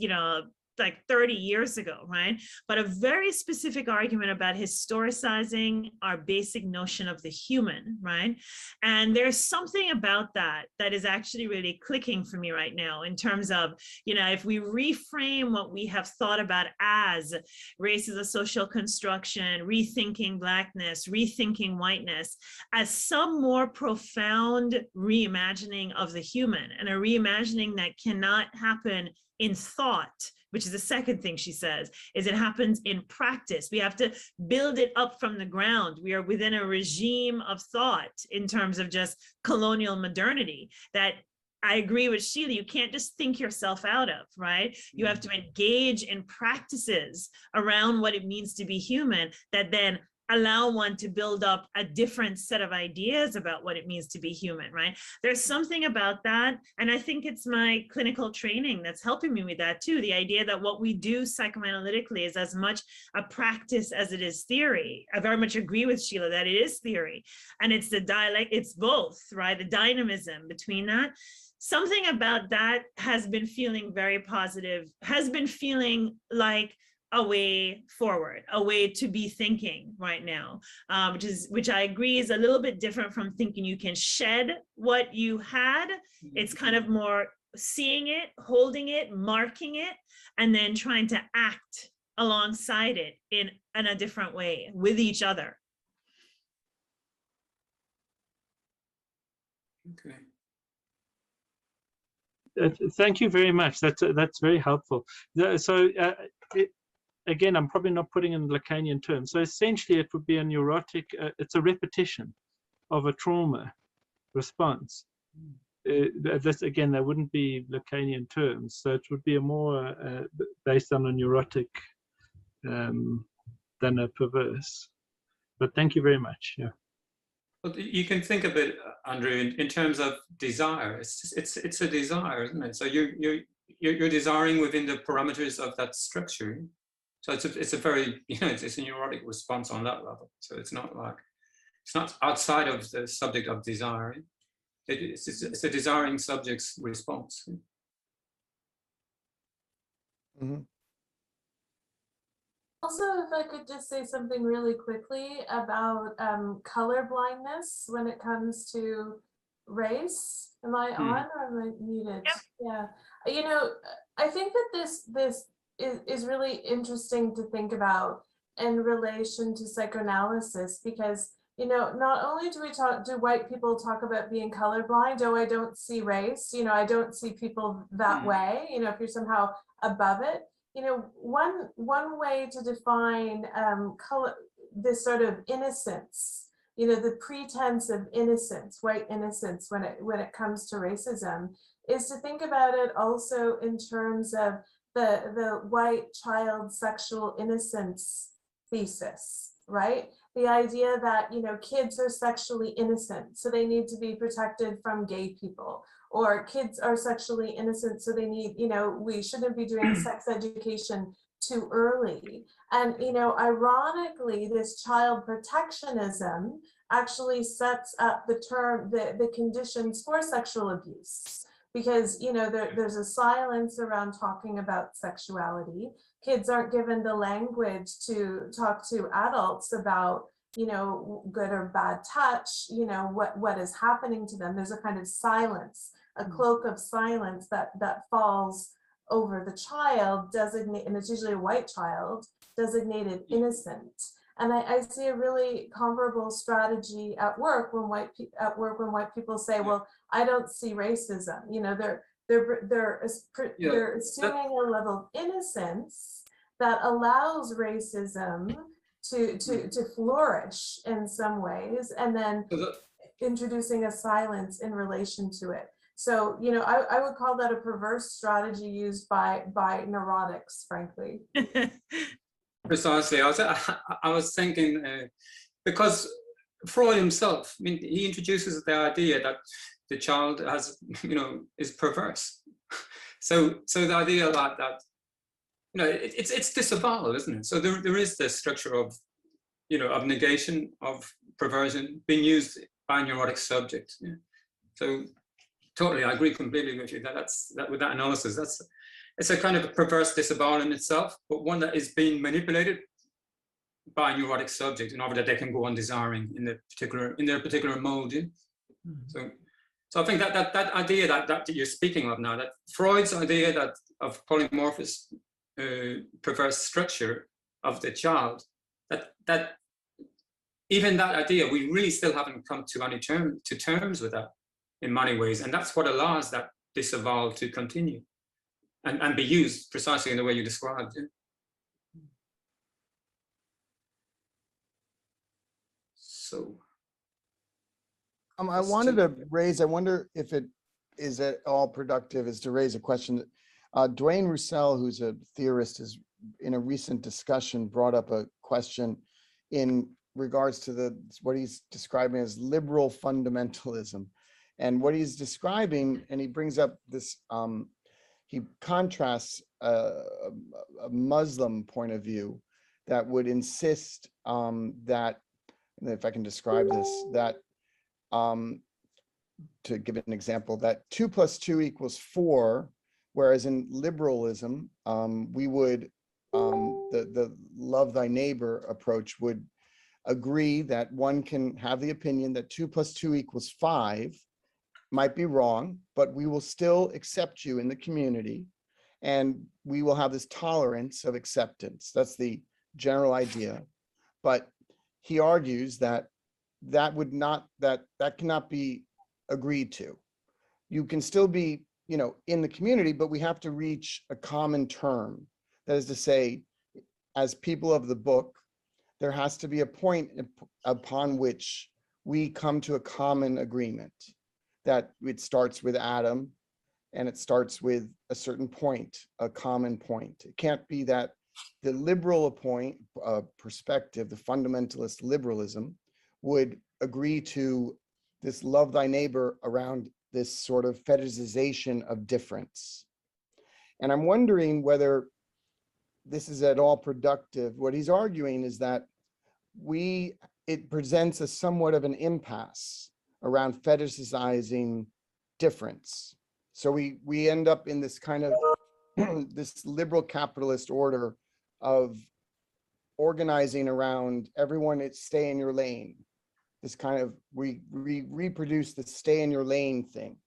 like 30 years ago, right? But a very specific argument about historicizing our basic notion of the human, right? And there's something about that is actually really clicking for me right now in terms of, if we reframe what we have thought about as race as a social construction, rethinking Blackness, rethinking whiteness, as some more profound reimagining of the human, and a reimagining that cannot happen in thought, which is the second thing she says, is it happens in practice. We have to build it up from the ground. We are within a regime of thought in terms of just colonial modernity that I agree with Sheila, you can't just think yourself out of, right? You have to engage in practices around what it means to be human that then allow one to build up a different set of ideas about what it means to be human, right? There's something about that. And I think it's my clinical training that's helping me with that too. The idea that what we do psychoanalytically is as much a practice as it is theory. I very much agree with Sheila that it is theory. And it's the dialect, it's both, right? The dynamism between that. Something about that has been feeling very positive, has been feeling like a way forward, a way to be thinking right now, which I agree is a little bit different from thinking you can shed what you had. It's kind of more seeing it, holding it, marking it, and then trying to act alongside it in a different way with each other. Okay. Thank you very much. That's very helpful. So again, I'm probably not putting in Lacanian terms. So essentially, it would be a neurotic. It's a repetition of a trauma response. This again, that wouldn't be Lacanian terms. So it would be a more based on a neurotic than a perverse. But thank you very much. Yeah. Well, you can think of it, Andrew, in terms of desire. It's a desire, isn't it? So you're desiring within the parameters of that structure. So it's a very, it's a neurotic response on that level. So it's not outside of the subject of desire. It's a desiring subject's response. Mm-hmm. Also, if I could just say something really quickly about color blindness when it comes to race. Am I on or am I muted? Yeah. I think that this is really interesting to think about in relation to psychoanalysis, because not only do white people talk about being colorblind, I don't see race, I don't see people that way, if you're somehow above it. One way to define color, this sort of innocence, the pretense of innocence, white innocence when it comes to racism, is to think about it also in terms of the white child sexual innocence thesis, right? The idea that, kids are sexually innocent, so they need to be protected from gay people, or kids are sexually innocent, so they need, we shouldn't be doing sex education too early. And, ironically, this child protectionism actually sets up the conditions for sexual abuse. Because, there's a silence around talking about sexuality. Kids aren't given the language to talk to adults about, good or bad touch, what is happening to them. There's a kind of silence, a cloak of silence that falls over the child, and it's usually a white child, designated innocent. And I see a really comparable strategy at work when white people say, "Well, I don't see racism." They're assuming a level of innocence that allows racism to flourish in some ways, and then introducing a silence in relation to it. So, I would call that a perverse strategy used by neurotics, frankly. Precisely. I was thinking, because Freud himself, he introduces the idea that the child has, is perverse. So the idea that it's disavowal, isn't it? So there is this structure of, of negation, of perversion being used by a neurotic subject. Yeah. So totally, I agree completely with you that with that analysis, it's a kind of a perverse disavowal in itself, but one that is being manipulated by a neurotic subject in order that they can go on desiring in their particular mode. Yeah? So I think that idea that you're speaking of now, that Freud's idea of polymorphous perverse structure of the child, that even that idea, we really still haven't come to terms with that in many ways, and that's what allows that disavowal to continue. and be used precisely in the way you described. So. I wanted to raise, I wonder if it is at all productive is to raise a question. Dwayne Roussel, who's a theorist, is in a recent discussion brought up a question in regards to what he's describing as liberal fundamentalism. And what he's describing, and he brings up this, he contrasts a Muslim point of view that would insist that, if I can describe this, that to give it an example, that 2 + 2 = 4, whereas in liberalism, we would, the love thy neighbor approach would agree that one can have the opinion that 2 + 2 = 5, might be wrong, but we will still accept you in the community, and we will have this tolerance of acceptance. That's the general idea. But he argues that that cannot be agreed to. You can still be, in the community, but we have to reach a common term. That is to say, as people of the book, there has to be a point upon which we come to a common agreement, that it starts with Adam and it starts with a certain point, a common point. It can't be that the liberal perspective, the fundamentalist liberalism, would agree to this love thy neighbor around this sort of fetishization of difference. And I'm wondering whether this is at all productive. What he's arguing is that it presents a somewhat of an impasse around fetishizing difference. So we end up in this kind of this liberal capitalist order of organizing around everyone, stay in your lane. This kind of, we reproduce the stay in your lane thing.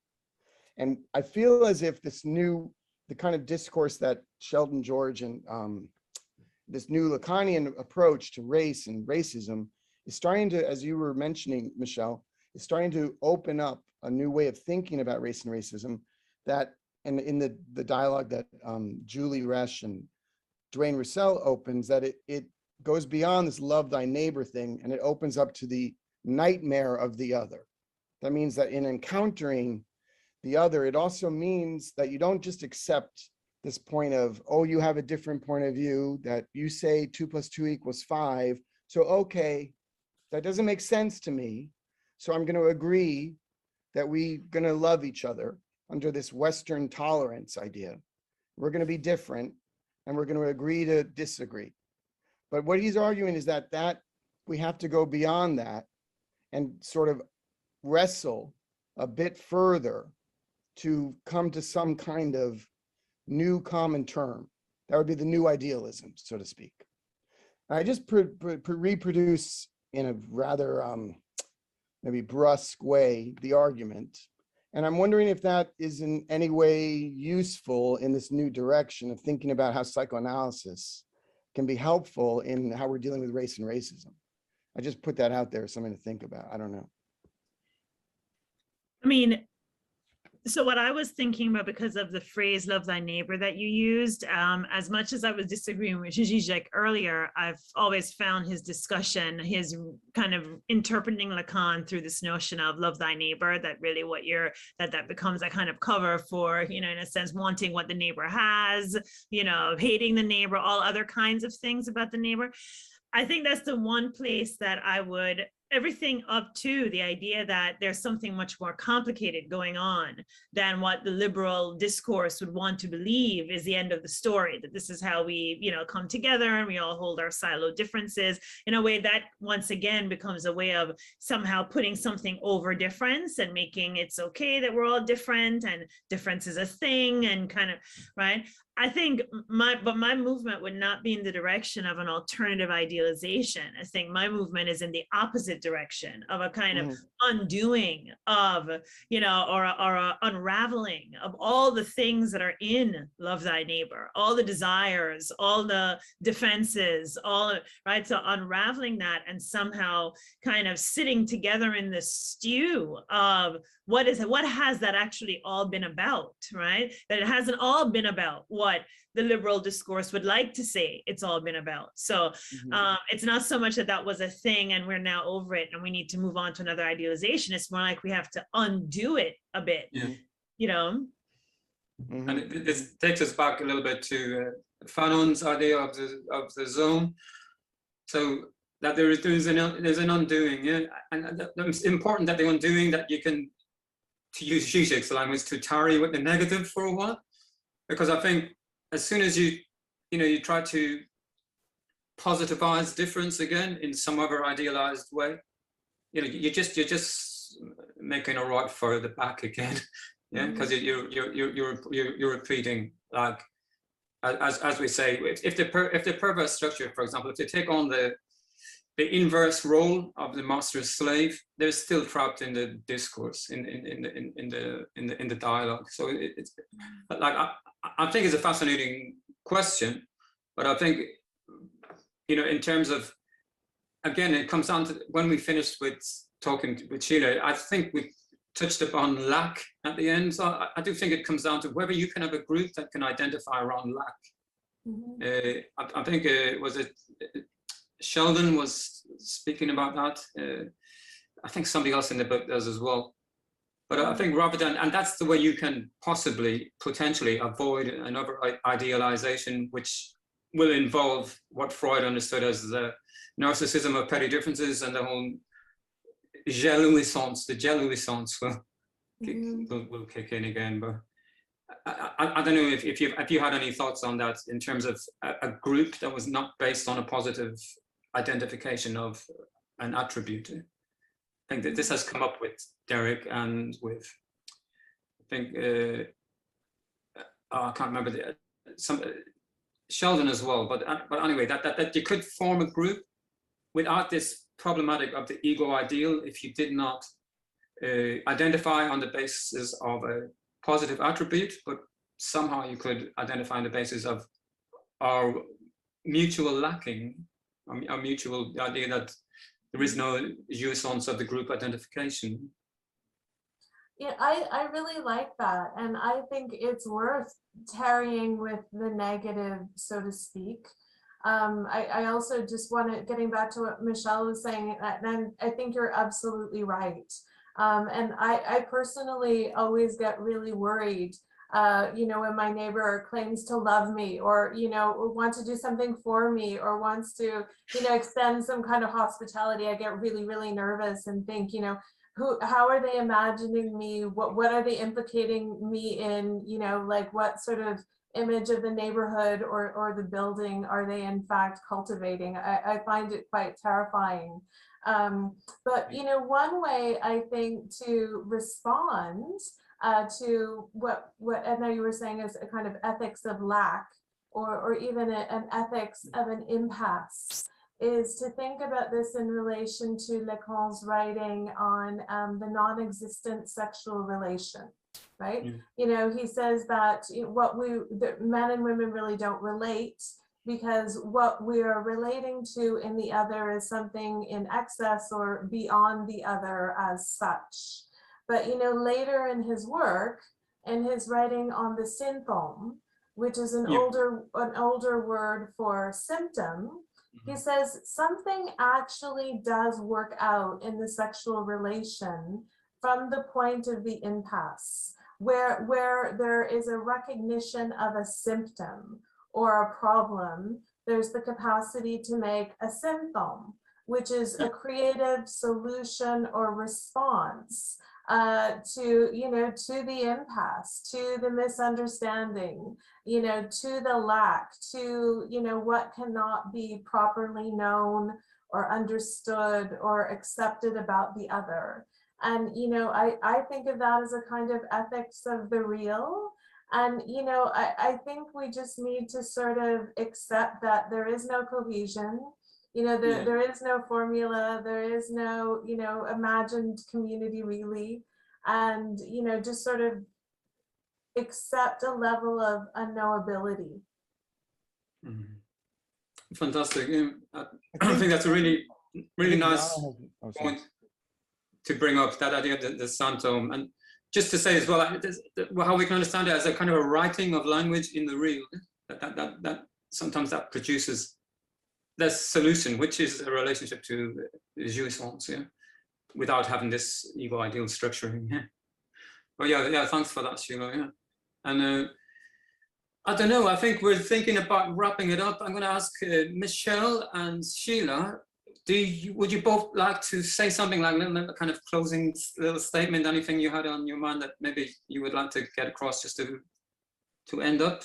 And I feel as if the kind of discourse that Sheldon George and this new Lacanian approach to race and racism is starting to, as you were mentioning, Michelle, is starting to open up a new way of thinking about race and racism that, and in the dialogue that Julie Resch and Dwayne Roussel opens, that it goes beyond this love thy neighbor thing, and it opens up to the nightmare of the other. That means that in encountering the other, it also means that you don't just accept this point of, oh, you have a different point of view, that you say 2 + 2 = 5. So, okay, that doesn't make sense to me. So I'm going to agree that we're going to love each other under this Western tolerance idea. We're going to be different and we're going to agree to disagree. But what he's arguing is that we have to go beyond that and sort of wrestle a bit further to come to some kind of new common term. That would be the new idealism, so to speak. I just reproduce in a rather maybe brusque way the argument. And I'm wondering if that is in any way useful in this new direction of thinking about how psychoanalysis can be helpful in how we're dealing with race and racism. I just put that out there as something to think about. I don't know. I mean, so what I was thinking about, because of the phrase love thy neighbor that you used, as much as I was disagreeing with Zizek earlier, I've always found his discussion, his kind of interpreting Lacan through this notion of love thy neighbor, that really that becomes a kind of cover for, in a sense, wanting what the neighbor has, hating the neighbor, all other kinds of things about the neighbor. I think that's the one place that I would, everything up to the idea that there's something much more complicated going on than what the liberal discourse would want to believe is the end of the story, that this is how we, come together and we all hold our silo differences in a way that once again becomes a way of somehow putting something over difference and making it's okay that we're all different and difference is a thing and kind of, right? I think my movement would not be in the direction of an alternative idealization. I think my movement is in the opposite direction of a kind of undoing of, you know, or a unraveling of all the things that are in Love Thy Neighbor, all the desires, all the defenses, all, right? So unraveling that and somehow kind of sitting together in the stew of what has that actually all been about, right? That it hasn't all been about what the liberal discourse would like to say it's all been about. So it's not so much that that was a thing and we're now over it and we need to move on to another idealization. It's more like we have to undo it a bit, you know? And this takes us back a little bit to Fanon's idea of the zone. So that there's an undoing, yeah? And it's important that the undoing, that you can, to use Zizek's language, to tarry with the negative for a while, because I think as soon as you try to positivize difference again in some other idealized way, you know, you're just making a right further back again, yeah, because you're repeating, like as we say, if the perverse structure, for example, if they take on the inverse role of the master slave, they're still trapped in the discourse, in the dialogue. So it's like I think it's a fascinating question, but I think, you know, in terms of, again, it comes down to when we finished with talking with Sheila, I think we touched upon lack at the end. So I do think it comes down to whether you can have a group that can identify around lack. I think Sheldon was speaking about that. I think somebody else in the book does as well. But I think rather than, and that's the way you can potentially avoid another idealization, which will involve what Freud understood as the narcissism of petty differences, and the whole jalouissance, the jalouissance will kick in again. But I don't know if you had any thoughts on that in terms of a group that was not based on a positive identification of an attribute. I think that this has come up with Derek and with, I think, I can't remember, some Sheldon as well. But anyway, that you could form a group without this problematic of the ego ideal if you did not identify on the basis of a positive attribute, but somehow you could identify on the basis of our mutual lacking, our mutual idea that there is no jouissance of the group identification. Yeah, I really like that. And I think it's worth tarrying with the negative, so to speak. I also just want to, getting back to what Michelle was saying, and I think you're absolutely right. And I personally always get really worried, you know, when my neighbor claims to love me, or, you know, wants to do something for me, or wants to, you know, extend some kind of hospitality. I get really, really nervous and think, you know, how are they imagining me? What are they implicating me in? You know, like what sort of image of the neighborhood or the building are they in fact cultivating? I find it quite terrifying. But, you know, one way I think to respond to what Edna, you were saying is a kind of ethics of lack, or even an ethics of an impasse, is to think about this in relation to Lacan's writing on the non-existent sexual relation, right? You know, he says that men and women really don't relate, because what we are relating to in the other is something in excess or beyond the other as such. But, you know, later in his work, in his writing on the symptom, which is an older word for symptom, he says something actually does work out in the sexual relation from the point of the impasse, where there is a recognition of a symptom or a problem. There's the capacity to make a symptom, which is a creative solution or response to, you know, to the impasse, to the misunderstanding, you know, to the lack, to, you know, what cannot be properly known or understood or accepted about the other. And, you know, I think of that as a kind of ethics of the real. And, you know, I think we just need to sort of accept that there is no cohesion. You know, there is no formula, there is no, you know, imagined community really. And, you know, just sort of accept a level of unknowability. Fantastic. I think that's a really nice point to bring up, that idea of the Santom. And just to say as well, how we can understand it as a kind of a writing of language in the real, that sometimes that produces this solution, which is a relationship to jouissance, without having this ego ideal structuring. But yeah, thanks for that, Sheila. And I don't know, I think we're thinking about wrapping it up. I'm going to ask Michelle and Sheila, would you both like to say something, like a kind of closing little statement, anything you had on your mind that maybe you would like to get across just to end up?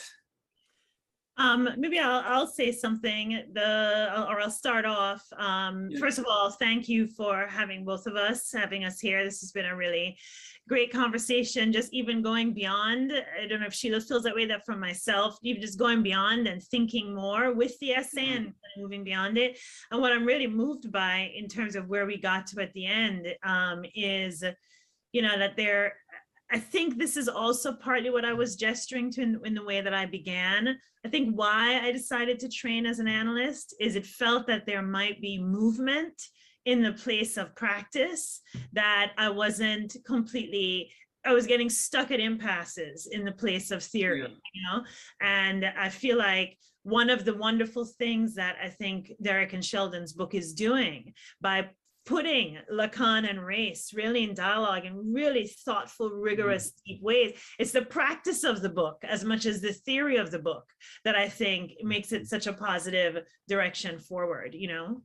Maybe I'll say something, or I'll start off. First of all, thank you for having both of us, having us here. This has been a really great conversation, just even going beyond. I don't know if Sheila feels that way, that from myself, even just going beyond and thinking more with the essay and moving beyond it. And what I'm really moved by in terms of where we got to at the end is, you know, that I think this is also partly what I was gesturing to in the way that I began. I think why I decided to train as an analyst is it felt that there might be movement in the place of practice, that I wasn't completely, I was getting stuck at impasses in the place of theory, you know? And I feel like one of the wonderful things that I think Derek and Sheldon's book is doing by putting Lacan and Race really in dialogue in really thoughtful, rigorous, deep ways. It's the practice of the book as much as the theory of the book that I think makes it such a positive direction forward, you know?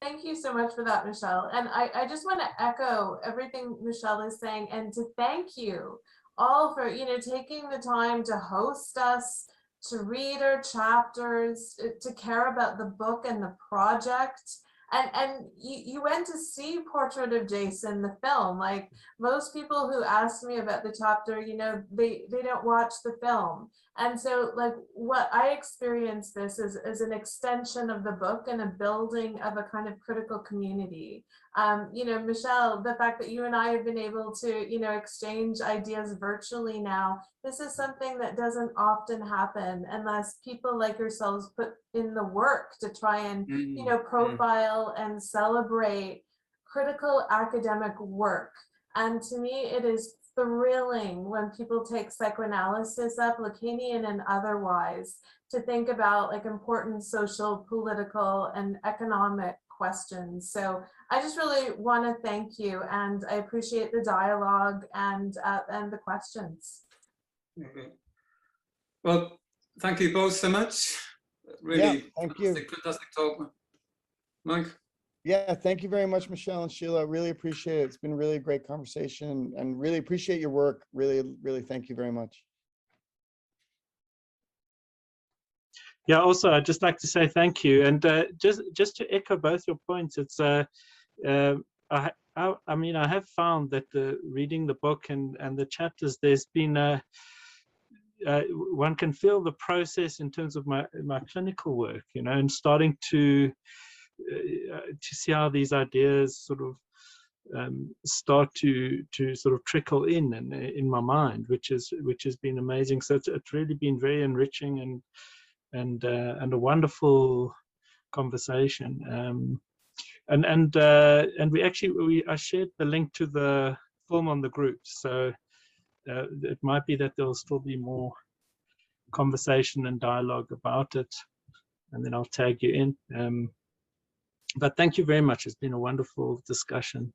Thank you so much for that, Michelle. And I just want to echo everything Michelle is saying, and to thank you all for, you know, taking the time to host us, to read our chapters, to care about the book and the project. And you went to see Portrait of Jason, the film. Like most people who ask me about the chapter, you know, they don't watch the film. And so like what I experienced this is an extension of the book and a building of a kind of critical community. You know, Michelle, the fact that you and I have been able to, you know, exchange ideas virtually now, this is something that doesn't often happen unless people like yourselves put in the work to try and, you know, profile and celebrate critical academic work. And to me, it is thrilling when people take psychoanalysis up, Lacanian and otherwise, to think about like important social, political, and economic questions. So I just really want to thank you, and I appreciate the dialogue and the questions. Well, thank you both so much. Really, thank you. Fantastic talk, Mike. Yeah, thank you very much, Michelle and Sheila. I really appreciate it. It's been really a great conversation, and really appreciate your work. Really thank you very much. Yeah, also, I'd just like to say thank you. And just to echo both your points, it's I mean, I have found that reading the book and the chapters, there's been one can feel the process in terms of my clinical work, you know, and starting to see how these ideas sort of start to sort of trickle in my mind, which has been amazing. So it's really been very enriching and a wonderful conversation. And I shared the link to the film on the group, so it might be that there'll still be more conversation and dialogue about it, and then I'll tag you in. But thank you very much. It's been a wonderful discussion.